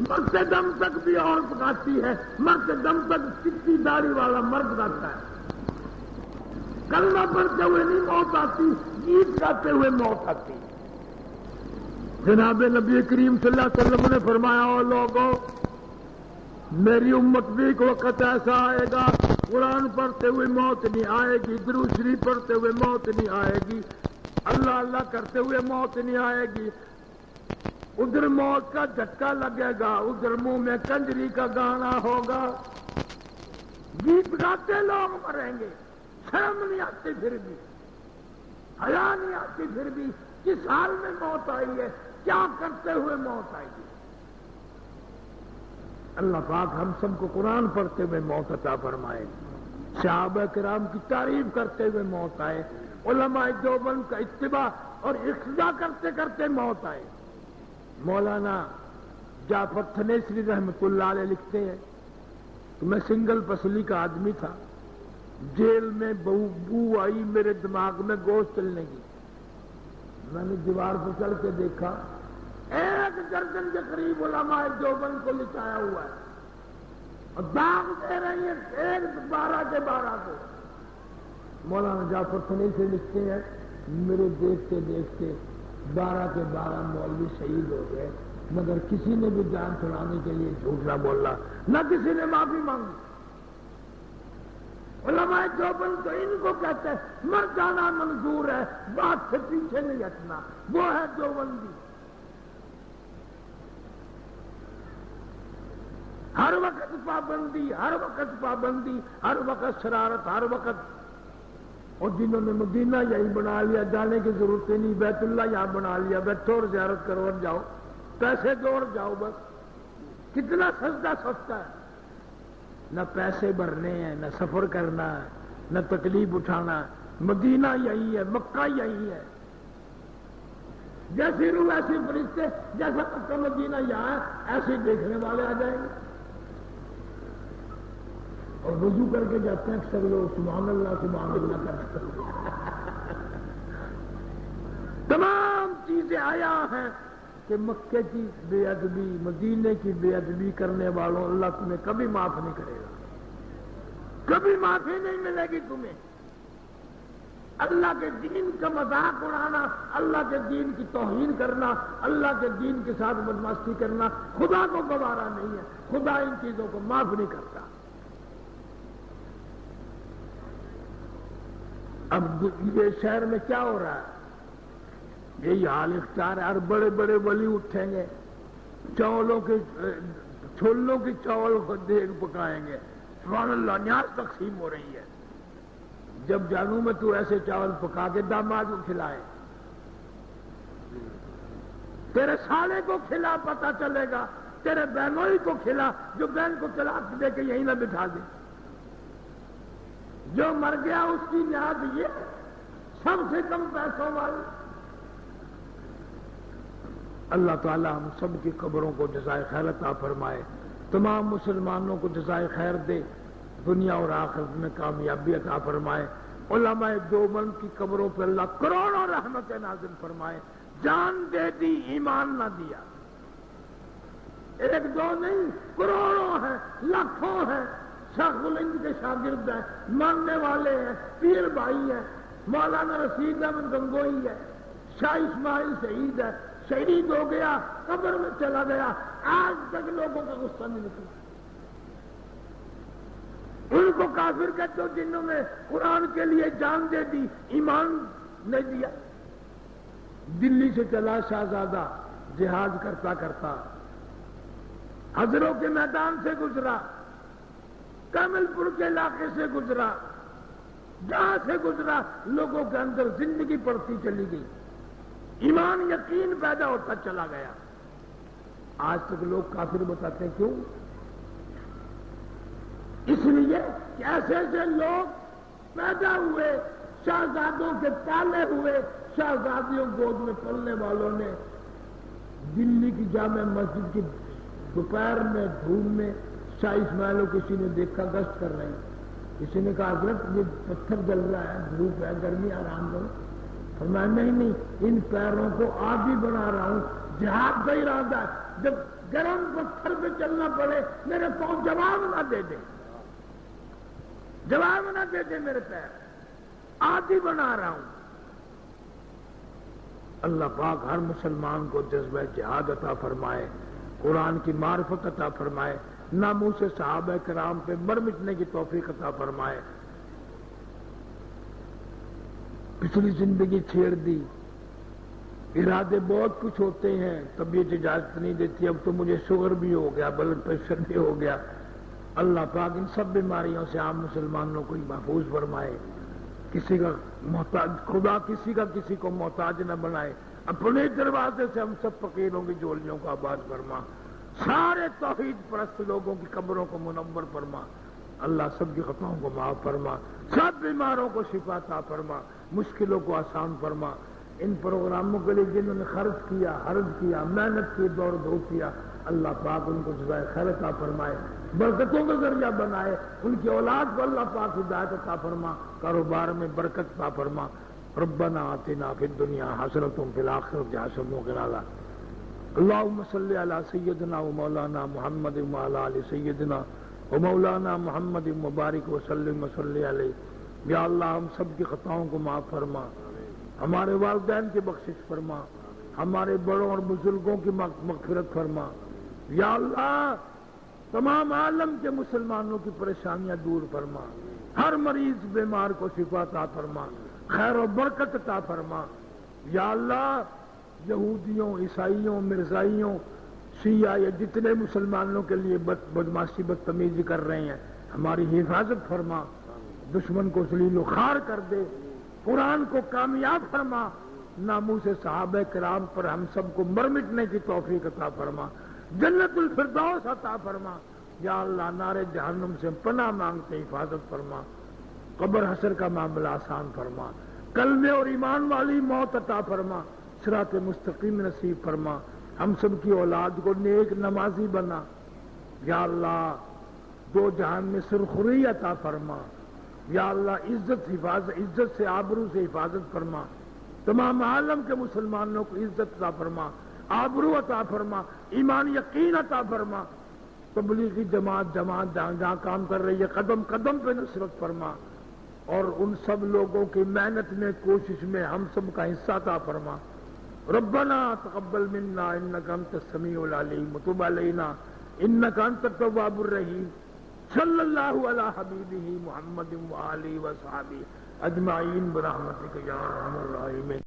مرتے دم تک بھی اور پکاتی ہے، مرتے دم تک چٹی داڑھی والا مرد گاتا ہے. کلمہ پڑھتے ہوئے نہیں موت آتی، گیت گاتے ہوئے موت آتی. جناب نبی کریم صلی اللہ علیہ وسلم نے فرمایا او لوگوں میری امت بھی ایک وقت ایسا آئے گا قرآن پڑھتے ہوئے موت نہیں آئے گی، درود شریف پڑھتے ہوئے موت نہیں آئے گی، اللہ اللہ کرتے ہوئے موت نہیں آئے گی. ادھر موت کا جھٹکا لگے گا، ادھر منہ میں کنجری کا گانا ہوگا، گیت گاتے لوگ مریں گے. شرم نہیں آتی پھر بھی، حیا نہیں آتی پھر بھی، کس حال میں موت آئی ہے، کیا کرتے ہوئے موت آئی ہے. اللہ پاک ہم سب کو قرآن پڑھتے ہوئے موت عطا فرمائے، صحابہ کرام کی تعریف کرتے ہوئے موت آئے، علماء دیوبند کا اتباع اور اقتداء کرتے کرتے موت آئے. مولانا جعفر تھنیسری رحمۃ اللہ علیہ لکھتے ہیں کہ میں سنگل پسلی کا آدمی تھا، جیل میں بو آئی میرے دماغ میں گوشت چلنے کی. میں نے دیوار پر چڑھ کے دیکھا 1 درجن کے قریب علماء دیوبند کو لٹایا ہوا ہے اور داغ دے رہی ہیں 12 کے 12 کو. مولانا جعفر تھنیسری لکھتے ہیں میرے دیکھتے دیکھتے 12 کے 12 مولوی شہید ہو گئے، مگر کسی نے بھی جان چھڑانے کے لیے جھوٹ نہ بولا، نہ کسی نے معافی مانگی۔ علماء دیوبند تو ان کو کہتے ہیں مر جانا منظور ہے، بات سے پیچھے نہیں ہٹنا، وہ ہے دیوبندی۔ ہر وقت پابندی، ہر وقت پابندی، ہر وقت شرارت، ہر وقت۔ اور جنہوں نے مدینہ یہی بنا لیا، جانے کی ضرورت نہیں، بیت اللہ یہاں بنا لیا، بیٹھو اور زیارت کرو اور جاؤ، پیسے دو اور جاؤ بس۔ کتنا سستا سستا ہے، نہ پیسے بھرنے ہیں، نہ سفر کرنا ہے، نہ تکلیف اٹھانا۔ مدینہ یہی ہے، مکہ یہی ہے، جیسی روح ایسی فرشتے، جیسا مکہ مدینہ یہاں ہے ایسے دیکھنے والے آ جائیں گے۔ اور وضو کر کے جاتے ہیں اکثر لوگ، سبحان اللہ کرتے ہیں۔ تمام چیزیں آیا ہیں کہ مکے کی بے ادبی، مدینے کی بے ادبی کرنے والوں اللہ تمہیں کبھی معاف نہیں کرے گا، کبھی معافی نہیں ملے گی تمہیں۔ اللہ کے دین کا مذاق اڑانا، اللہ کے دین کی توہین کرنا، اللہ کے دین کے ساتھ بدماشی کرنا خدا کو گوارا نہیں ہے، خدا ان چیزوں کو معاف نہیں کرتا۔ اب یہ شہر میں کیا ہو رہا ہے؟ یہی حال اختیار ہے، اور بڑے بڑے ولی اٹھیں گے، چاولوں کے چھولوں کی چاول کو دیگ پکائیں گے، سبحان اللہ، نیاز تقسیم ہو رہی ہے۔ جب جانوں میں تو ایسے چاول پکا کے داماد کو کھلائے، تیرے سالے کو کھلا، پتہ چلے گا، تیرے بہنوئی کو کھلا، جو بہن کو طلاق دے کے یہیں نہ بٹھا دے۔ جو مر گیا اس کی نیاز یہ سب سے کم پیسوں والی۔ اللہ تعالی ہم سب کی قبروں کو جزائے خیر عطا فرمائے، تمام مسلمانوں کو جزائے خیر دے، دنیا اور آخرت میں کامیابی عطا فرمائے۔ علماء دیوبند کی قبروں پہ اللہ کروڑوں رحمتیں نازل فرمائے۔ جان دے دی، ایمان نہ دیا، ایک دو نہیں، کروڑوں ہیں، لاکھوں ہیں، شیخ الہند کے شاگرد ہیں، ماننے والے ہیں، پیر بھائی ہیں، مولانا رشید احمد گنگوئی ہے، شاہ اسماعیل شہید ہے، شہید ہو گیا، قبر میں چلا گیا، آج تک لوگوں کا غصہ نہیں نکلا۔ ان کو کافر کہتے ہو جنہوں نے قرآن کے لیے جان دے دی، ایمان نہیں دیا۔ دلی سے چلا شہزادہ جہاد کرتا کرتا، ہزروں کے میدان سے گزرا، کامل پور کے علاقے سے گزرا، جہاں سے گزرا لوگوں کے اندر زندگی پڑتی چلی گئی، ایمان یقین پیدا ہوتا چلا گیا۔ آج تک لوگ کافر بتاتے ہیں، کیوں؟ اس لیے کہ ایسے ایسے لوگ پیدا ہوئے، شہزادوں کے پالے ہوئے، شہزادیوں گود میں پلنے والوں نے دلی کی جامع مسجد کی دوپہر میں دھوپ میں شاہ اسماعیل کو کسی نے دیکھا گشت کر رہے ہیں، کسی نے کہا حضرت یہ پتھر جل رہا ہے، دھوپ ہے، گرمی، آرام کرو۔ فرمایا نہیں، ان پیروں کو آگ ہی بنا رہا ہوں، جہاد کا ارادہ ہے، جب گرم پتھر پہ چلنا پڑے میرے پاؤں جواب نہ دے دے، جواب نہ دے دے، میرے پیر آگ ہی بنا رہا ہوں۔ اللہ پاک ہر مسلمان کو جذبہ جہاد عطا فرمائے، قرآن کی معرفت عطا فرمائے، ناموس صحابہ کرام پہ مر مٹنے کی توفیق عطا فرمائے۔ پچھلی زندگی چھیڑ دی، ارادے بہت کچھ ہوتے ہیں، طبیعت اجازت نہیں دیتی، اب تو مجھے شوگر بھی ہو گیا، بلڈ پریشر بھی ہو گیا۔ اللہ پاک ان سب بیماریوں سے عام مسلمانوں کو محفوظ فرمائے، کسی کا محتاج، خدا کسی کا کسی کو محتاج نہ بنائے، اپنے دروازے سے ہم سب فقیروں کی جھولیوں کو آباد فرما، سارے توحید پرست لوگوں کی قبروں کو منور فرما، اللہ سب کی خطاؤں کو معاف فرما، سب بیماروں کو شفا عطا فرما، مشکلوں کو آسان فرما۔ ان پروگراموں کے لیے جنہوں نے خرچ کیا، حرج کیا، محنت کی، دوڑ دھوپ کیا، اللہ پاک ان کو جزائے خیر عطا فرمائے، برکتوں کا ذریعہ بنائے، ان کی اولاد کو اللہ پاک ہدایت عطا فرما، کاروبار میں برکت عطا فرما۔ ربنا آتنا فی الدنیا حسنۃ وفی الآخرۃ حسنۃ وقنا عذاب النار۔ اللہم صلی علی سیدنا و مولانا محمد وعلی آل سیدنا و مولانا محمد مبارک وسلم وصلی علیہ۔ یا اللہ ہم سب کی خطاؤں کو معاف فرما، ہمارے والدین کی بخشش فرما، ہمارے بڑوں اور بزرگوں کی مغفرت فرما یا اللہ، تمام عالم کے مسلمانوں کی پریشانیاں دور فرما، ہر مریض بیمار کو شفا عطا فرما، خیر و برکت عطا فرما یا اللہ۔ یہودیوں، عیسائیوں، مرزائیوں، شیعہ، یہ جتنے مسلمانوں کے لیے بدماشی بدتمیزی کر رہے ہیں، ہماری حفاظت فرما، دشمن کو ذلیل و خوار کر دے، قرآن کو کامیاب فرما، ناموس صحابہ کرام پر ہم سب کو مر مٹنے کی توفیق عطا فرما، جنت الفردوس عطا فرما یا اللہ۔ نار جہنم سے پناہ مانگتے حفاظت فرما، قبر حشر کا معاملہ آسان فرما، کلمے اور ایمان والی موت عطا فرما، صراط مستقیم نصیب فرما، ہم سب کی اولاد کو نیک نمازی بنا یا اللہ۔ دو جہان میں سرخری عطا فرما یا اللہ، عزت سے آبرو سے حفاظت فرما، تمام عالم کے مسلمانوں کو عزت عطا فرما، آبرو عطا فرما، ایمان یقین عطا فرما، تبلیغی جماعت جہاں کام کر رہی ہے قدم قدم پہ نصرت فرما، اور ان سب لوگوں کی محنت میں کوشش میں ہم سب کا حصہ عطا فرما۔ ربنا تقبل منا انك انت السميع العليم وتب علينا انك انت التواب الرحيم صلی اللہ علی حبیبہ محمد وآلہ وصحبہ اجمعین برحمتک یا ارحم الراحمین۔